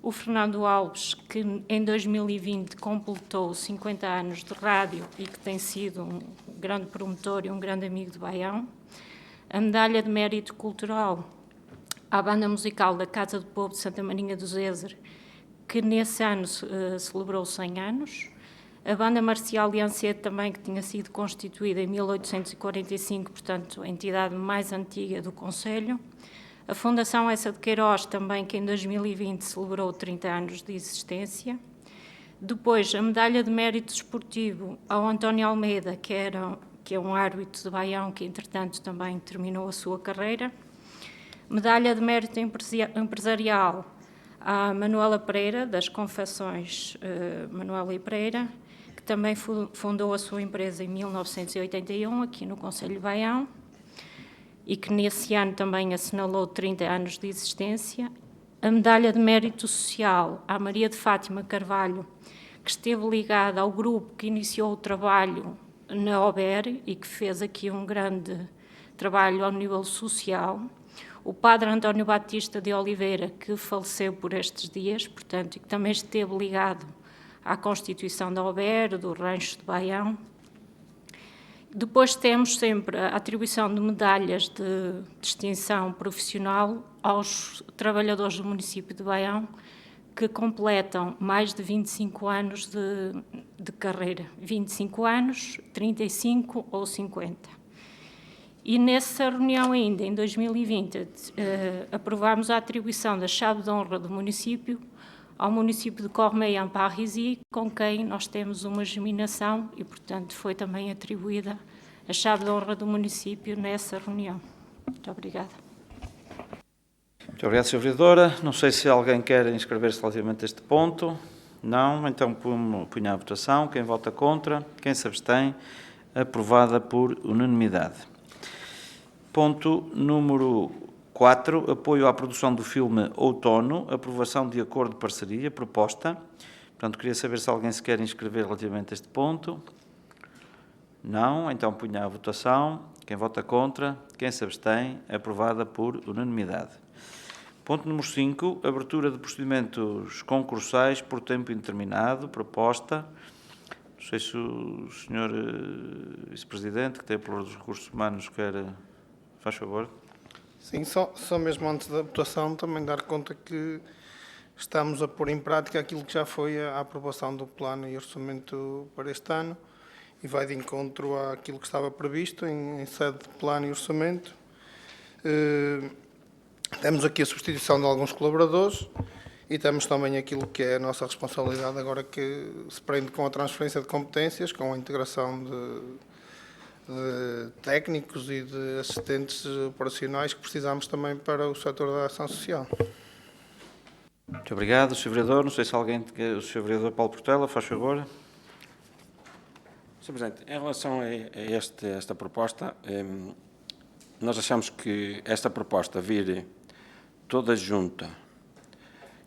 o Fernando Alves, que em 2020 completou 50 anos de rádio e que tem sido um grande promotor e um grande amigo de Baião, a Medalha de Mérito Cultural à Banda Musical da Casa do Povo de Santa Marinha do Zezer, que nesse ano celebrou 100 anos, a Banda Marcial de Ancede também, que tinha sido constituída em 1845, portanto, a entidade mais antiga do Conselho, a Fundação Essa de Queiroz também, que em 2020 celebrou 30 anos de existência. Depois, a Medalha de Mérito Desportivo ao António Almeida, que é um árbitro de Baião, que entretanto também terminou a sua carreira. Medalha de Mérito Empresarial à Manuela Pereira, das Confecções Manuela e Pereira, que também fundou a sua empresa em 1981, aqui no Concelho de Baião. e que nesse ano também assinalou 30 anos de existência. A medalha de mérito social à Maria de Fátima Carvalho, que esteve ligada ao grupo que iniciou o trabalho na OBER e que fez aqui um grande trabalho ao nível social. O padre António Batista de Oliveira, que faleceu por estes dias, portanto, e que também esteve ligado à constituição da OBER, do Rancho de Baião. Depois temos sempre a atribuição de medalhas de distinção profissional aos trabalhadores do município de Baião que completam mais de 25 anos de carreira, 25 anos, 35 ou 50. E nessa reunião ainda, em 2020, aprovámos a atribuição da chave de honra do município ao município de Cormeilles-en-Parisis, com quem nós temos uma geminação e, portanto, foi também atribuída a chave de honra do município nessa reunião. Muito obrigada. Muito obrigado, Sra. Vereadora. Não sei se alguém quer inscrever-se relativamente a este ponto. Não, então punha à votação. Quem vota contra? Quem se abstém? Aprovada por unanimidade. Ponto número 4. Apoio à produção do filme Outono. Aprovação de acordo de parceria. Proposta. Portanto, queria saber se alguém se quer inscrever relativamente a este ponto. Não, então punha à votação. Quem vota contra? Quem se abstém? Aprovada por unanimidade. Ponto número 5, abertura de procedimentos concursais por tempo indeterminado, proposta. Não sei se o Sr. Vice-Presidente, que tem o Pluro dos Recursos Humanos, quer... Faz favor. Sim, só mesmo antes da votação também dar conta que estamos a pôr em prática aquilo que já foi a aprovação do plano e orçamento para este ano e vai de encontro àquilo que estava previsto em sede de plano e orçamento. Temos aqui a substituição de alguns colaboradores e temos também aquilo que é a nossa responsabilidade agora que se prende com a transferência de competências, com a integração de técnicos e de assistentes operacionais que precisamos também para o setor da ação social. Muito obrigado, Sr. Vereador. Não sei se alguém... O Sr. Vereador Paulo Portela, faz favor. Sr. Presidente, em relação a esta proposta, nós achamos que esta proposta vir toda junta,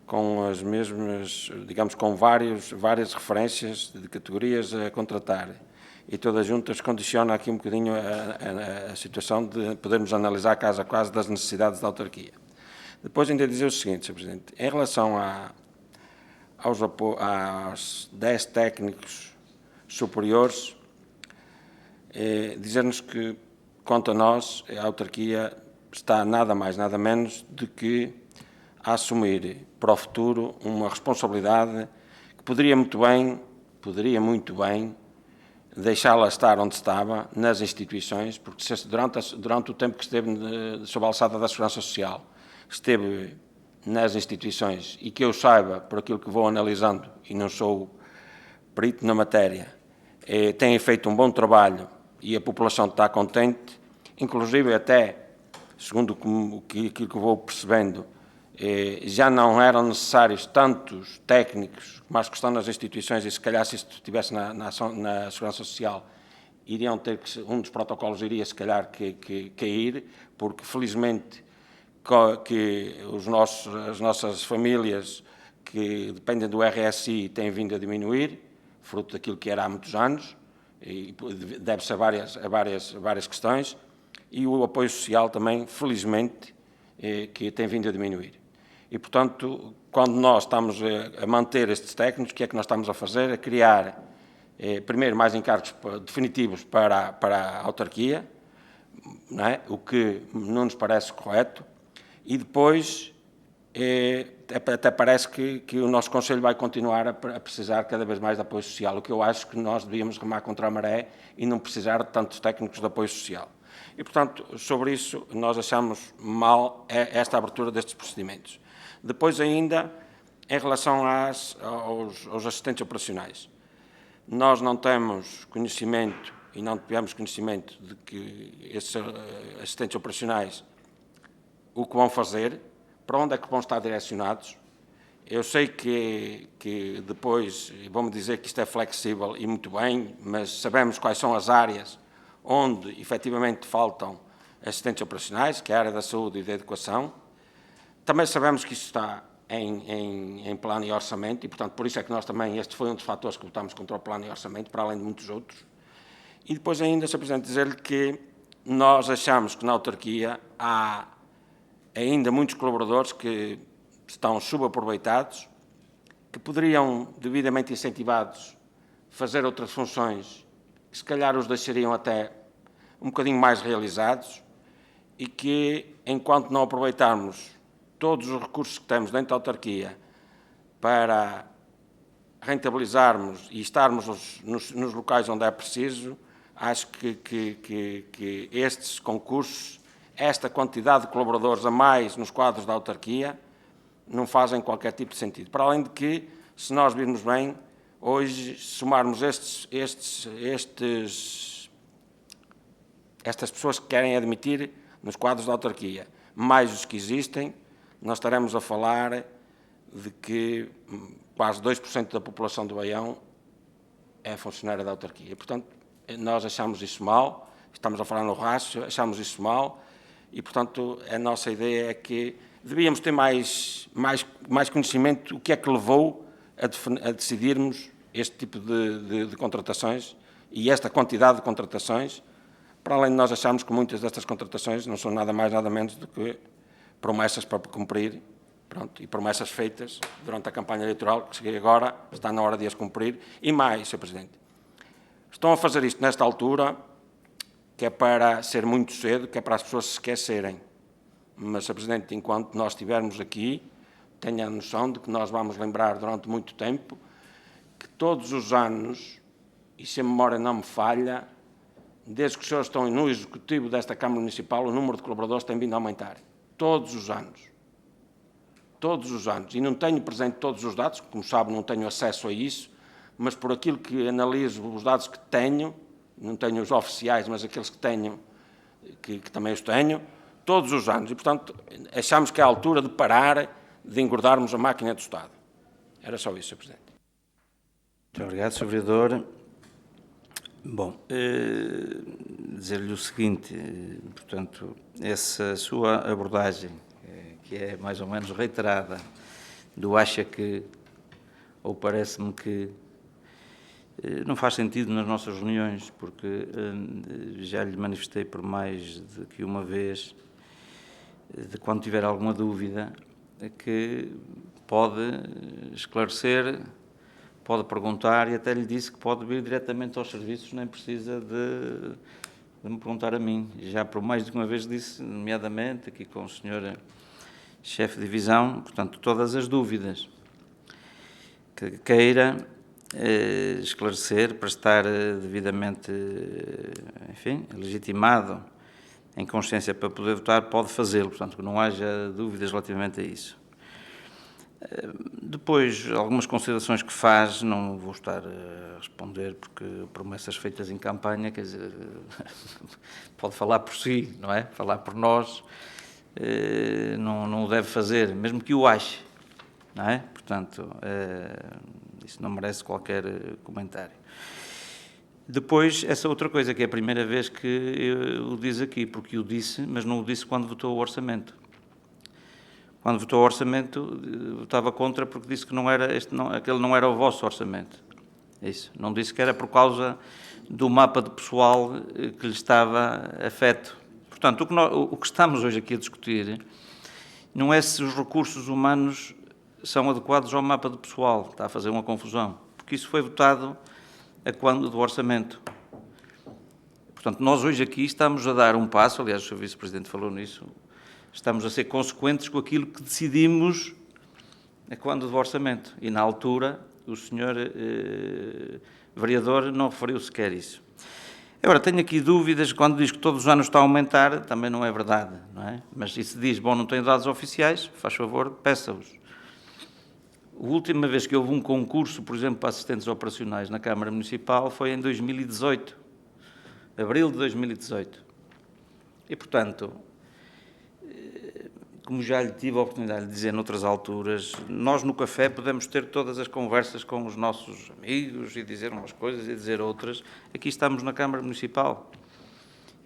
com as mesmas, digamos, com várias referências de categorias a contratar, e todas juntas condiciona aqui um bocadinho a situação de podermos analisar caso a caso das necessidades da autarquia. Depois ainda dizer o seguinte, Sr. Presidente, em relação aos 10 técnicos superiores, dizer-nos que, quanto a nós, a autarquia está nada mais, nada menos do que a assumir para o futuro uma responsabilidade que poderia muito bem deixá-la estar onde estava, nas instituições, porque durante o tempo que esteve sob a alçada da Segurança Social, esteve nas instituições e que eu saiba, por aquilo que vou analisando, e não sou perito na matéria, têm feito um bom trabalho e a população está contente, inclusive até, segundo aquilo que vou percebendo, já não eram necessários tantos técnicos, mas que estão nas instituições, e se calhar se isto estivesse na Segurança Social, iriam ter que, um dos protocolos iria se calhar que cair, porque felizmente que as nossas famílias que dependem do RSI têm vindo a diminuir, fruto daquilo que era há muitos anos, e deve-se a várias questões, e o apoio social também, felizmente, que tem vindo a diminuir. E, portanto, quando nós estamos a manter estes técnicos, o que é que nós estamos a fazer? A criar, primeiro, mais encargos definitivos para a autarquia, não é? O que não nos parece correto, e depois até parece que o nosso Conselho vai continuar a precisar cada vez mais de apoio social, o que eu acho que nós devíamos remar contra a maré e não precisar de tantos técnicos de apoio social. E, portanto, sobre isso, nós achamos mal esta abertura destes procedimentos. Depois ainda, em relação aos assistentes operacionais, nós não temos conhecimento e não tivemos conhecimento de que esses assistentes operacionais o que vão fazer, para onde é que vão estar direcionados. Eu sei que depois vão-me dizer que isto é flexível e muito bem, mas sabemos quais são as áreas onde efetivamente faltam assistentes operacionais, que é a área da saúde e da educação. Também sabemos que isso está em plano e orçamento, e, portanto, por isso é que nós também, este foi um dos fatores que votámos contra o plano e orçamento, para além de muitos outros. E depois ainda, Sr. Presidente, dizer-lhe que nós achamos que na autarquia há ainda muitos colaboradores que estão subaproveitados, que poderiam, devidamente incentivados, fazer outras funções, que se calhar os deixariam até um bocadinho mais realizados, e que, enquanto não aproveitarmos todos os recursos que temos dentro da autarquia para rentabilizarmos e estarmos nos locais onde é preciso, acho que estes concursos, esta quantidade de colaboradores a mais nos quadros da autarquia, não fazem qualquer tipo de sentido. Para além de que, se nós virmos bem, hoje, somarmos estas pessoas que querem admitir nos quadros da autarquia, mais os que existem, nós estaremos a falar de que quase 2% da população do Baião é funcionária da autarquia. Portanto, nós achamos isso mal, estamos a falar no rácio, achamos isso mal, e, portanto, a nossa ideia é que devíamos ter mais conhecimento do que é que levou a decidirmos este tipo de contratações e esta quantidade de contratações, para além de nós acharmos que muitas destas contratações não são nada mais, nada menos do que promessas para cumprir, pronto, e promessas feitas durante a campanha eleitoral, que agora está na hora de as cumprir. E mais, Sr. Presidente, estão a fazer isto nesta altura, que é para ser muito cedo, que é para as pessoas se esquecerem. Mas, Sr. Presidente, enquanto nós estivermos aqui, tenha a noção de que nós vamos lembrar durante muito tempo que todos os anos, e se a memória não me falha, desde que os senhores estão no Executivo desta Câmara Municipal, o número de colaboradores tem vindo a aumentar. Todos os anos. Todos os anos. E não tenho presente todos os dados, como sabe, não tenho acesso a isso, mas por aquilo que analiso, os dados que tenho, não tenho os oficiais, mas aqueles que tenho, que também os tenho, todos os anos. E, portanto, achamos que é a altura de parar de engordarmos a máquina do Estado. Era só isso, Sr. Presidente. Muito obrigado, Sr. Vereador. Bom, dizer-lhe o seguinte, portanto, essa sua abordagem, que é mais ou menos reiterada, do acha que, ou parece-me que, não faz sentido nas nossas reuniões, porque já lhe manifestei por mais de que uma vez, de quando tiver alguma dúvida, que pode esclarecer, pode perguntar, e até lhe disse que pode vir diretamente aos serviços, nem precisa de me perguntar a mim. Já por mais de uma vez disse, nomeadamente aqui com o Sr. Chefe de Divisão, portanto, todas as dúvidas que queira esclarecer para estar devidamente, enfim, legitimado, em consciência para poder votar, pode fazê-lo, portanto, que não haja dúvidas relativamente a isso. Depois, algumas considerações que faz, não vou estar a responder, porque promessas feitas em campanha, quer dizer, pode falar por si, não é? Falar por nós, não o deve fazer, mesmo que o ache, não é? Portanto, isso não merece qualquer comentário. Depois, essa outra coisa, que é a primeira vez que o diz aqui, porque o disse, mas não o disse quando votou o orçamento. Quando votou o orçamento, votava contra porque disse que aquele não era o vosso orçamento. É isso. Não disse que era por causa do mapa de pessoal que lhe estava afeto. Portanto, o que estamos hoje aqui a discutir não é se os recursos humanos são adequados ao mapa de pessoal. Está a fazer uma confusão. Porque isso foi votado a quando do orçamento. Portanto, nós hoje aqui estamos a dar um passo, aliás, o Sr. Vice-Presidente falou nisso, estamos a ser consequentes com aquilo que decidimos a quando do orçamento. E, na altura, o Sr. Vereador não referiu sequer isso. Agora, tenho aqui dúvidas, quando diz que todos os anos está a aumentar, também não é verdade, não é? Mas se diz, bom, não tenho dados oficiais, faz favor, peça-os. A última vez que houve um concurso, por exemplo, para assistentes operacionais na Câmara Municipal foi em 2018, abril de 2018. E, portanto, como já lhe tive a oportunidade de dizer noutras alturas, nós no café podemos ter todas as conversas com os nossos amigos e dizer umas coisas e dizer outras. Aqui estamos na Câmara Municipal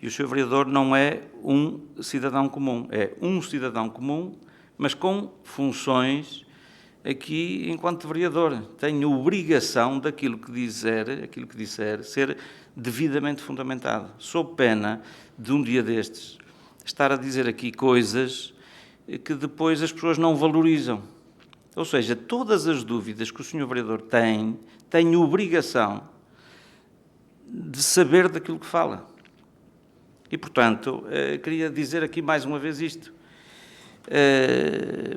E o Sr. Vereador não é um cidadão comum, é um cidadão comum, mas com funções aqui enquanto vereador. Tem a obrigação daquilo que disser, ser devidamente fundamentado. Sob pena de um dia destes estar a dizer aqui coisas que depois as pessoas não valorizam. Ou seja, todas as dúvidas que o Sr. Vereador tem obrigação de saber daquilo que fala. E, portanto, queria dizer aqui mais uma vez isto.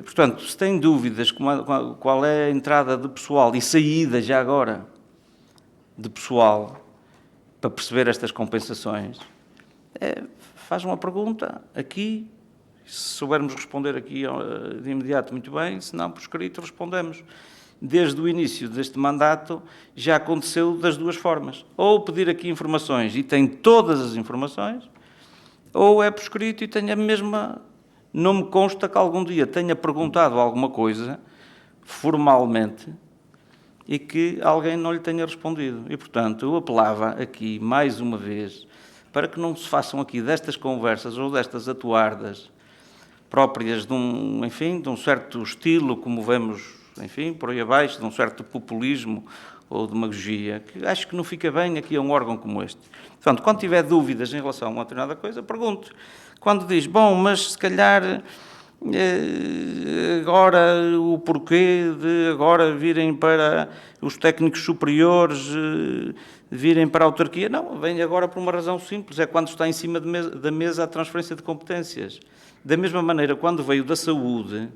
Portanto, se tem dúvidas qual é a entrada de pessoal e saída, já agora, de pessoal, para perceber estas compensações, faz uma pergunta aqui, se soubermos responder aqui de imediato, muito bem, se não, por escrito, respondemos. Desde o início deste mandato, já aconteceu das duas formas. Ou pedir aqui informações e tem todas as informações, ou é por escrito e tem a mesma... Não me consta que algum dia tenha perguntado alguma coisa, formalmente, e que alguém não lhe tenha respondido. E, portanto, eu apelava aqui, mais uma vez, para que não se façam aqui destas conversas ou destas atuardas próprias de um certo estilo, como vemos, enfim, por aí abaixo, de um certo populismo ou demagogia, que acho que não fica bem aqui a um órgão como este. Portanto, quando tiver dúvidas em relação a uma determinada coisa, pergunte. Quando diz, bom, mas se calhar agora o porquê de agora virem para os técnicos superiores, virem para a autarquia, não, vem agora por uma razão simples, é quando está em cima da mesa a transferência de competências. Da mesma maneira, quando veio da saúde,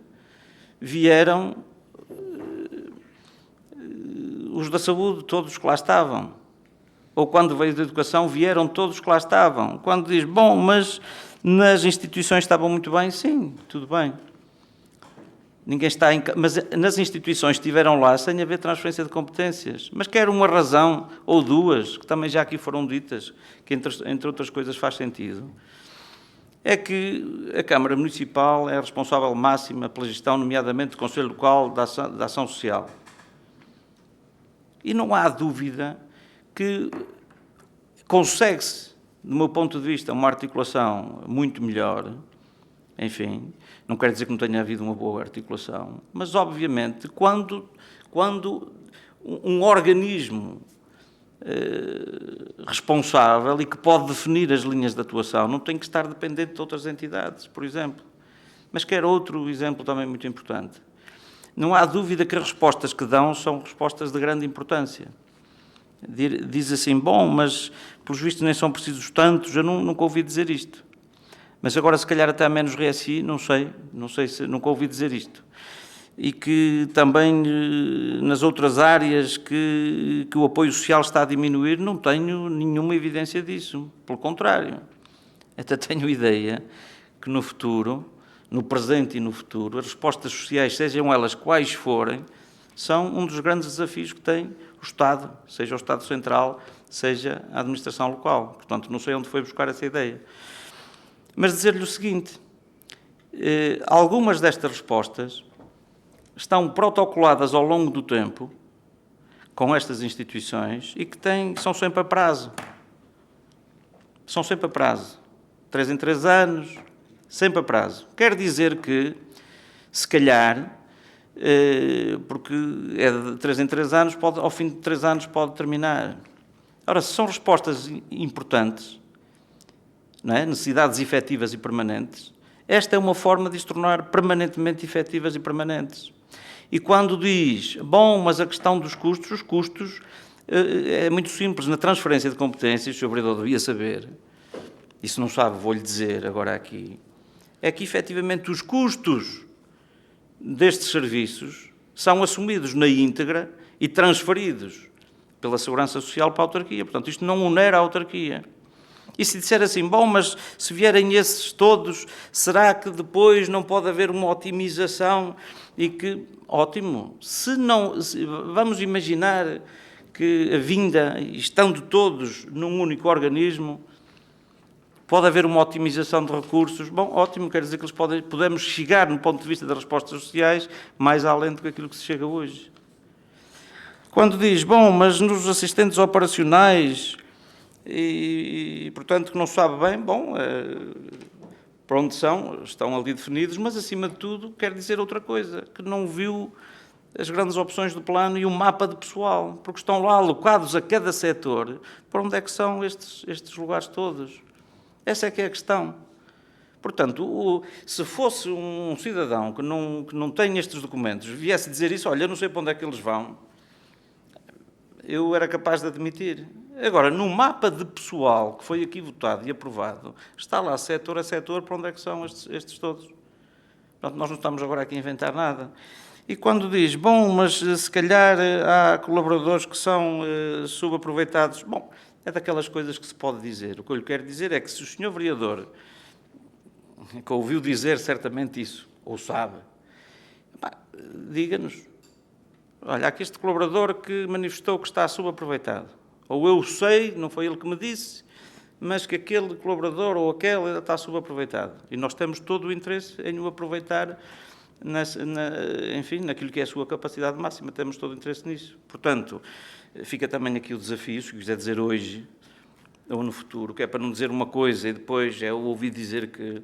vieram os da saúde, todos que lá estavam. Ou quando veio da educação, vieram todos que lá estavam. Quando diz, bom, mas nas instituições estavam muito bem, sim, tudo bem. Ninguém está mas nas instituições estiveram lá sem haver transferência de competências. Mas quer uma razão, ou duas, que também já aqui foram ditas, que entre outras coisas faz sentido, é que a Câmara Municipal é a responsável máxima pela gestão, nomeadamente do Conselho Local da Ação Social. E não há dúvida que consegue-se, do meu ponto de vista, uma articulação muito melhor. Enfim, não quer dizer que não tenha havido uma boa articulação, mas, obviamente, quando um organismo responsável e que pode definir as linhas de atuação não tem que estar dependente de outras entidades, por exemplo. Mas quer outro exemplo também muito importante. Não há dúvida que as respostas que dão são respostas de grande importância. Diz assim, bom, mas pelos vistos nem são precisos tantos, eu nunca ouvi dizer isto. Mas agora se calhar até há menos RSI, não sei se nunca ouvi dizer isto. E que também nas outras áreas que o apoio social está a diminuir, não tenho nenhuma evidência disso. Pelo contrário, até tenho ideia que no futuro, no presente e no futuro, as respostas sociais, sejam elas quais forem, são um dos grandes desafios que tem o Estado, seja o Estado Central, seja a administração local. Portanto, não sei onde foi buscar essa ideia. Mas dizer-lhe o seguinte, algumas destas respostas estão protocoladas ao longo do tempo com estas instituições e que são sempre a prazo. São sempre a prazo. 3 em 3 anos, sempre a prazo. Quer dizer que, se calhar, porque é de 3 em 3 anos, ao fim de 3 anos pode terminar. Ora, se são respostas importantes, não é? Necessidades efetivas e permanentes, esta é uma forma de se tornar permanentemente efetivas e permanentes. E quando diz, bom, mas a questão dos custos, os custos é muito simples. Na transferência de competências, o Sr. Vereador devia saber, e se não sabe, vou-lhe dizer agora aqui, é que efetivamente os custos destes serviços são assumidos na íntegra e transferidos pela Segurança Social para a autarquia. Portanto, isto não onera a autarquia. E se disser assim, bom, mas se vierem esses todos, será que depois não pode haver uma otimização e que... Ótimo. Vamos imaginar que a vinda, estando todos num único organismo, pode haver uma otimização de recursos. Bom, ótimo, quer dizer que podemos chegar, no ponto de vista das respostas sociais, mais além do que aquilo que se chega hoje. Quando diz, bom, mas nos assistentes operacionais e portanto, que não se sabe bem, bom, para onde são, estão ali definidos, mas, acima de tudo, quer dizer outra coisa, que não viu as grandes opções do plano e o mapa de pessoal, porque estão lá alocados a cada setor, para onde é que são estes lugares todos? Essa é que é a questão. Portanto, se fosse um cidadão que não tem estes documentos, viesse dizer isso, olha, eu não sei para onde é que eles vão, eu era capaz de admitir. Agora, no mapa de pessoal que foi aqui votado e aprovado, está lá setor a setor para onde é que são estes todos. Portanto, nós não estamos agora aqui a inventar nada. E quando diz, bom, mas se calhar há colaboradores que são subaproveitados, bom, é daquelas coisas que se pode dizer. O que eu lhe quero dizer é que se o senhor vereador, que ouviu dizer certamente isso, ou sabe, diga-nos, olha, há aqui este colaborador que manifestou que está subaproveitado. Ou eu sei, não foi ele que me disse, mas que aquele colaborador ou aquele está subaproveitado. E nós temos todo o interesse em o aproveitar, enfim, naquilo que é a sua capacidade máxima, temos todo o interesse nisso. Portanto, fica também aqui o desafio, se quiser dizer hoje ou no futuro, que é para não dizer uma coisa e depois é ouvir dizer que,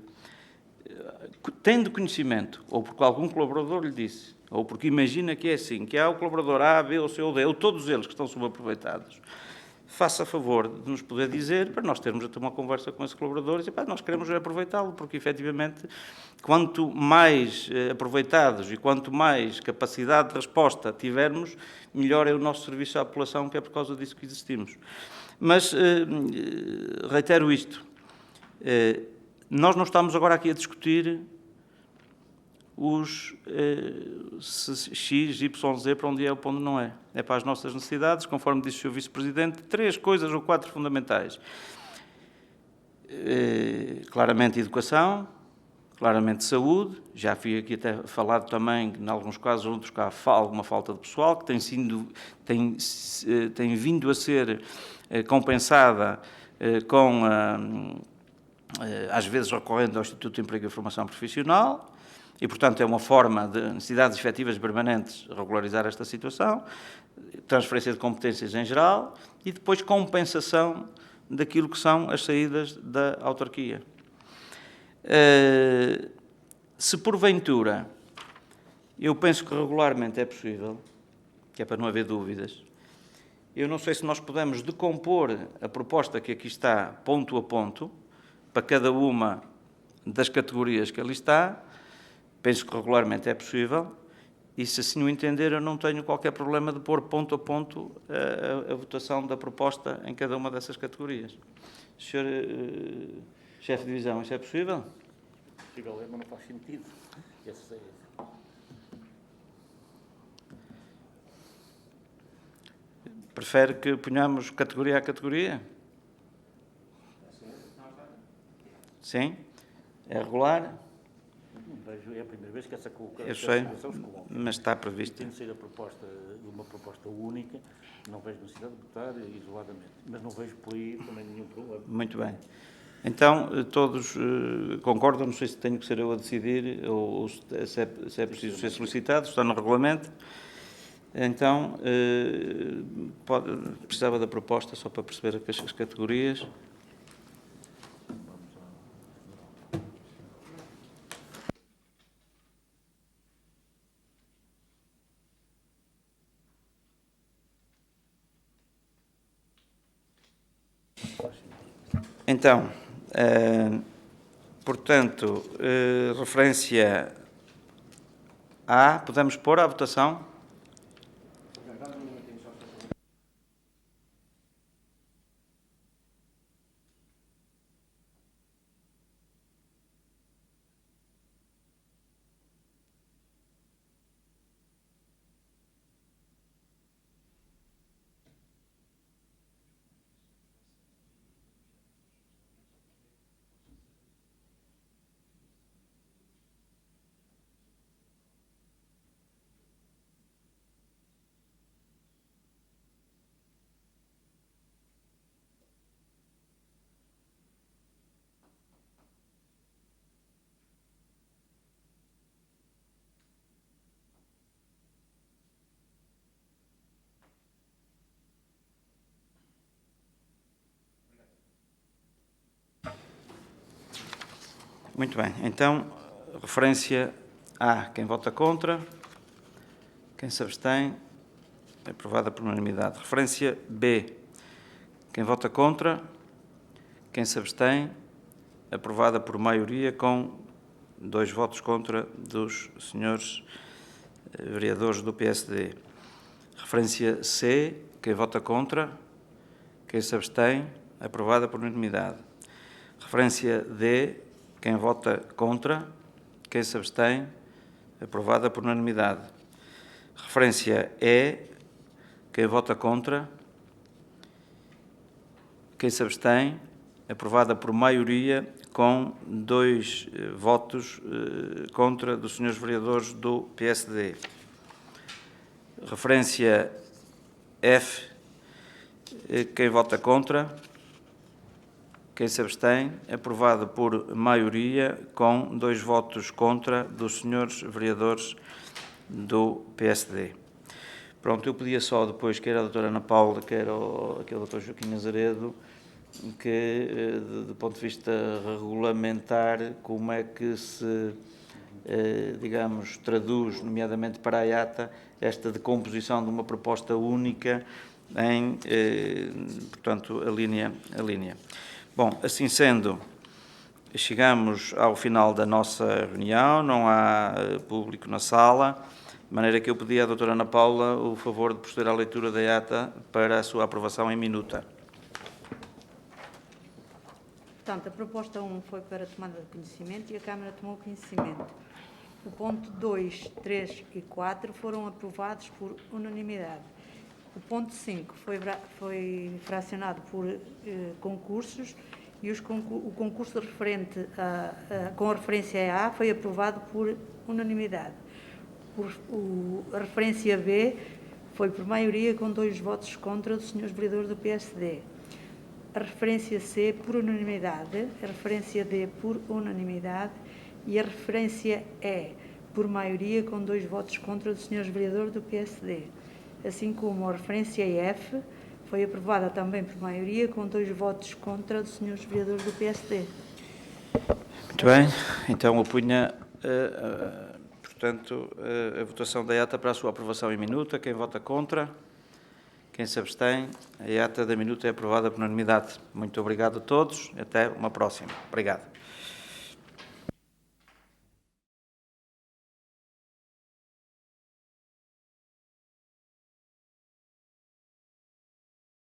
tendo conhecimento, ou porque algum colaborador lhe disse, ou porque imagina que é assim, que há o colaborador A, B ou C ou D, ou todos eles que estão subaproveitados, faça favor de nos poder dizer, para nós termos a ter uma conversa com esse colaborador e dizer, nós queremos aproveitá-lo, porque efetivamente, quanto mais aproveitados e quanto mais capacidade de resposta tivermos, melhor é o nosso serviço à população, que é por causa disso que existimos. Mas, reitero isto, nós não estamos agora aqui a discutir os X, Y, Z para onde é ou para onde não é. É para as nossas necessidades, conforme disse o Sr. Vice-Presidente, 3 coisas ou 4 fundamentais. Claramente educação, claramente saúde, já fui aqui até falado também, em alguns casos, outros que há alguma falta de pessoal, que tem vindo a ser compensada com, às vezes, recorrendo ao Instituto de Emprego e Formação Profissional, e, portanto, é uma forma de necessidades efetivas permanentes regularizar esta situação, transferência de competências em geral e depois compensação daquilo que são as saídas da autarquia. Se porventura, eu penso que regularmente é possível, que é para não haver dúvidas, eu não sei se nós podemos decompor a proposta que aqui está, ponto a ponto, para cada uma das categorias que ali está. Penso que regularmente é possível e, se assim o entender, eu não tenho qualquer problema de pôr ponto a ponto a votação da proposta em cada uma dessas categorias. Senhor Chefe de Divisão, isso é possível? É possível, mas não faz sentido. Prefere que ponhamos categoria a categoria? Sim? É regular? É a primeira vez que essa Eu sei, situação se coloca. mas está previsto. Tem de ser uma proposta única, não vejo necessidade de votar isoladamente, mas não vejo por aí também nenhum problema. Muito bem. Então, todos concordam, não sei se tenho que ser eu a decidir ou se é preciso ser solicitado, está no regulamento. Então, precisava da proposta só para perceber as categorias. Então, portanto, referência A, podemos pôr à votação? Muito bem. Então, referência A. Quem vota contra? Quem se abstém? Aprovada por unanimidade. Referência B. Quem vota contra? Quem se abstém? Aprovada por maioria, com 2 votos contra dos senhores vereadores do PSD. Referência C. Quem vota contra? Quem se abstém? Aprovada por unanimidade. Referência D. Quem vota contra? Quem se abstém? Aprovada por unanimidade. Referência E. Quem vota contra? Quem se abstém? Aprovada por maioria, com 2 votos contra dos senhores vereadores do PSD. Referência F. Quem vota contra? Quem se abstém? Aprovado por maioria, com 2 votos contra dos senhores vereadores do PSD. Pronto, eu pedia só depois, quer a doutora Ana Paula, quer aquele doutor Joaquim Azeredo, que, do ponto de vista regulamentar, como é que se, digamos, traduz, nomeadamente para a IATA, esta decomposição de uma proposta única em, portanto, a linha. Bom, assim sendo, chegamos ao final da nossa reunião, não há público na sala, de maneira que eu pedi à doutora Ana Paula o favor de proceder à leitura da ata para a sua aprovação em minuta. Portanto, a proposta 1 foi para tomada de conhecimento e a Câmara tomou conhecimento. O ponto 2, 3 e 4 foram aprovados por unanimidade. O ponto 5 foi fracionado por concursos e o concurso referente com a referência A foi aprovado por unanimidade. A referência B foi por maioria, com 2 votos contra dos senhores vereadores do PSD. A referência C por unanimidade, a referência D por unanimidade e a referência E por maioria, com 2 votos contra dos senhores vereadores do PSD. Assim como a referência F foi aprovada também por maioria, com 2 votos contra dos senhores vereadores do PSD. Muito bem, então opunha, portanto, a votação da ata para a sua aprovação em minuta. Quem vota contra? Quem se abstém? A ata da minuta é aprovada por unanimidade. Muito obrigado a todos. Até uma próxima. Obrigado.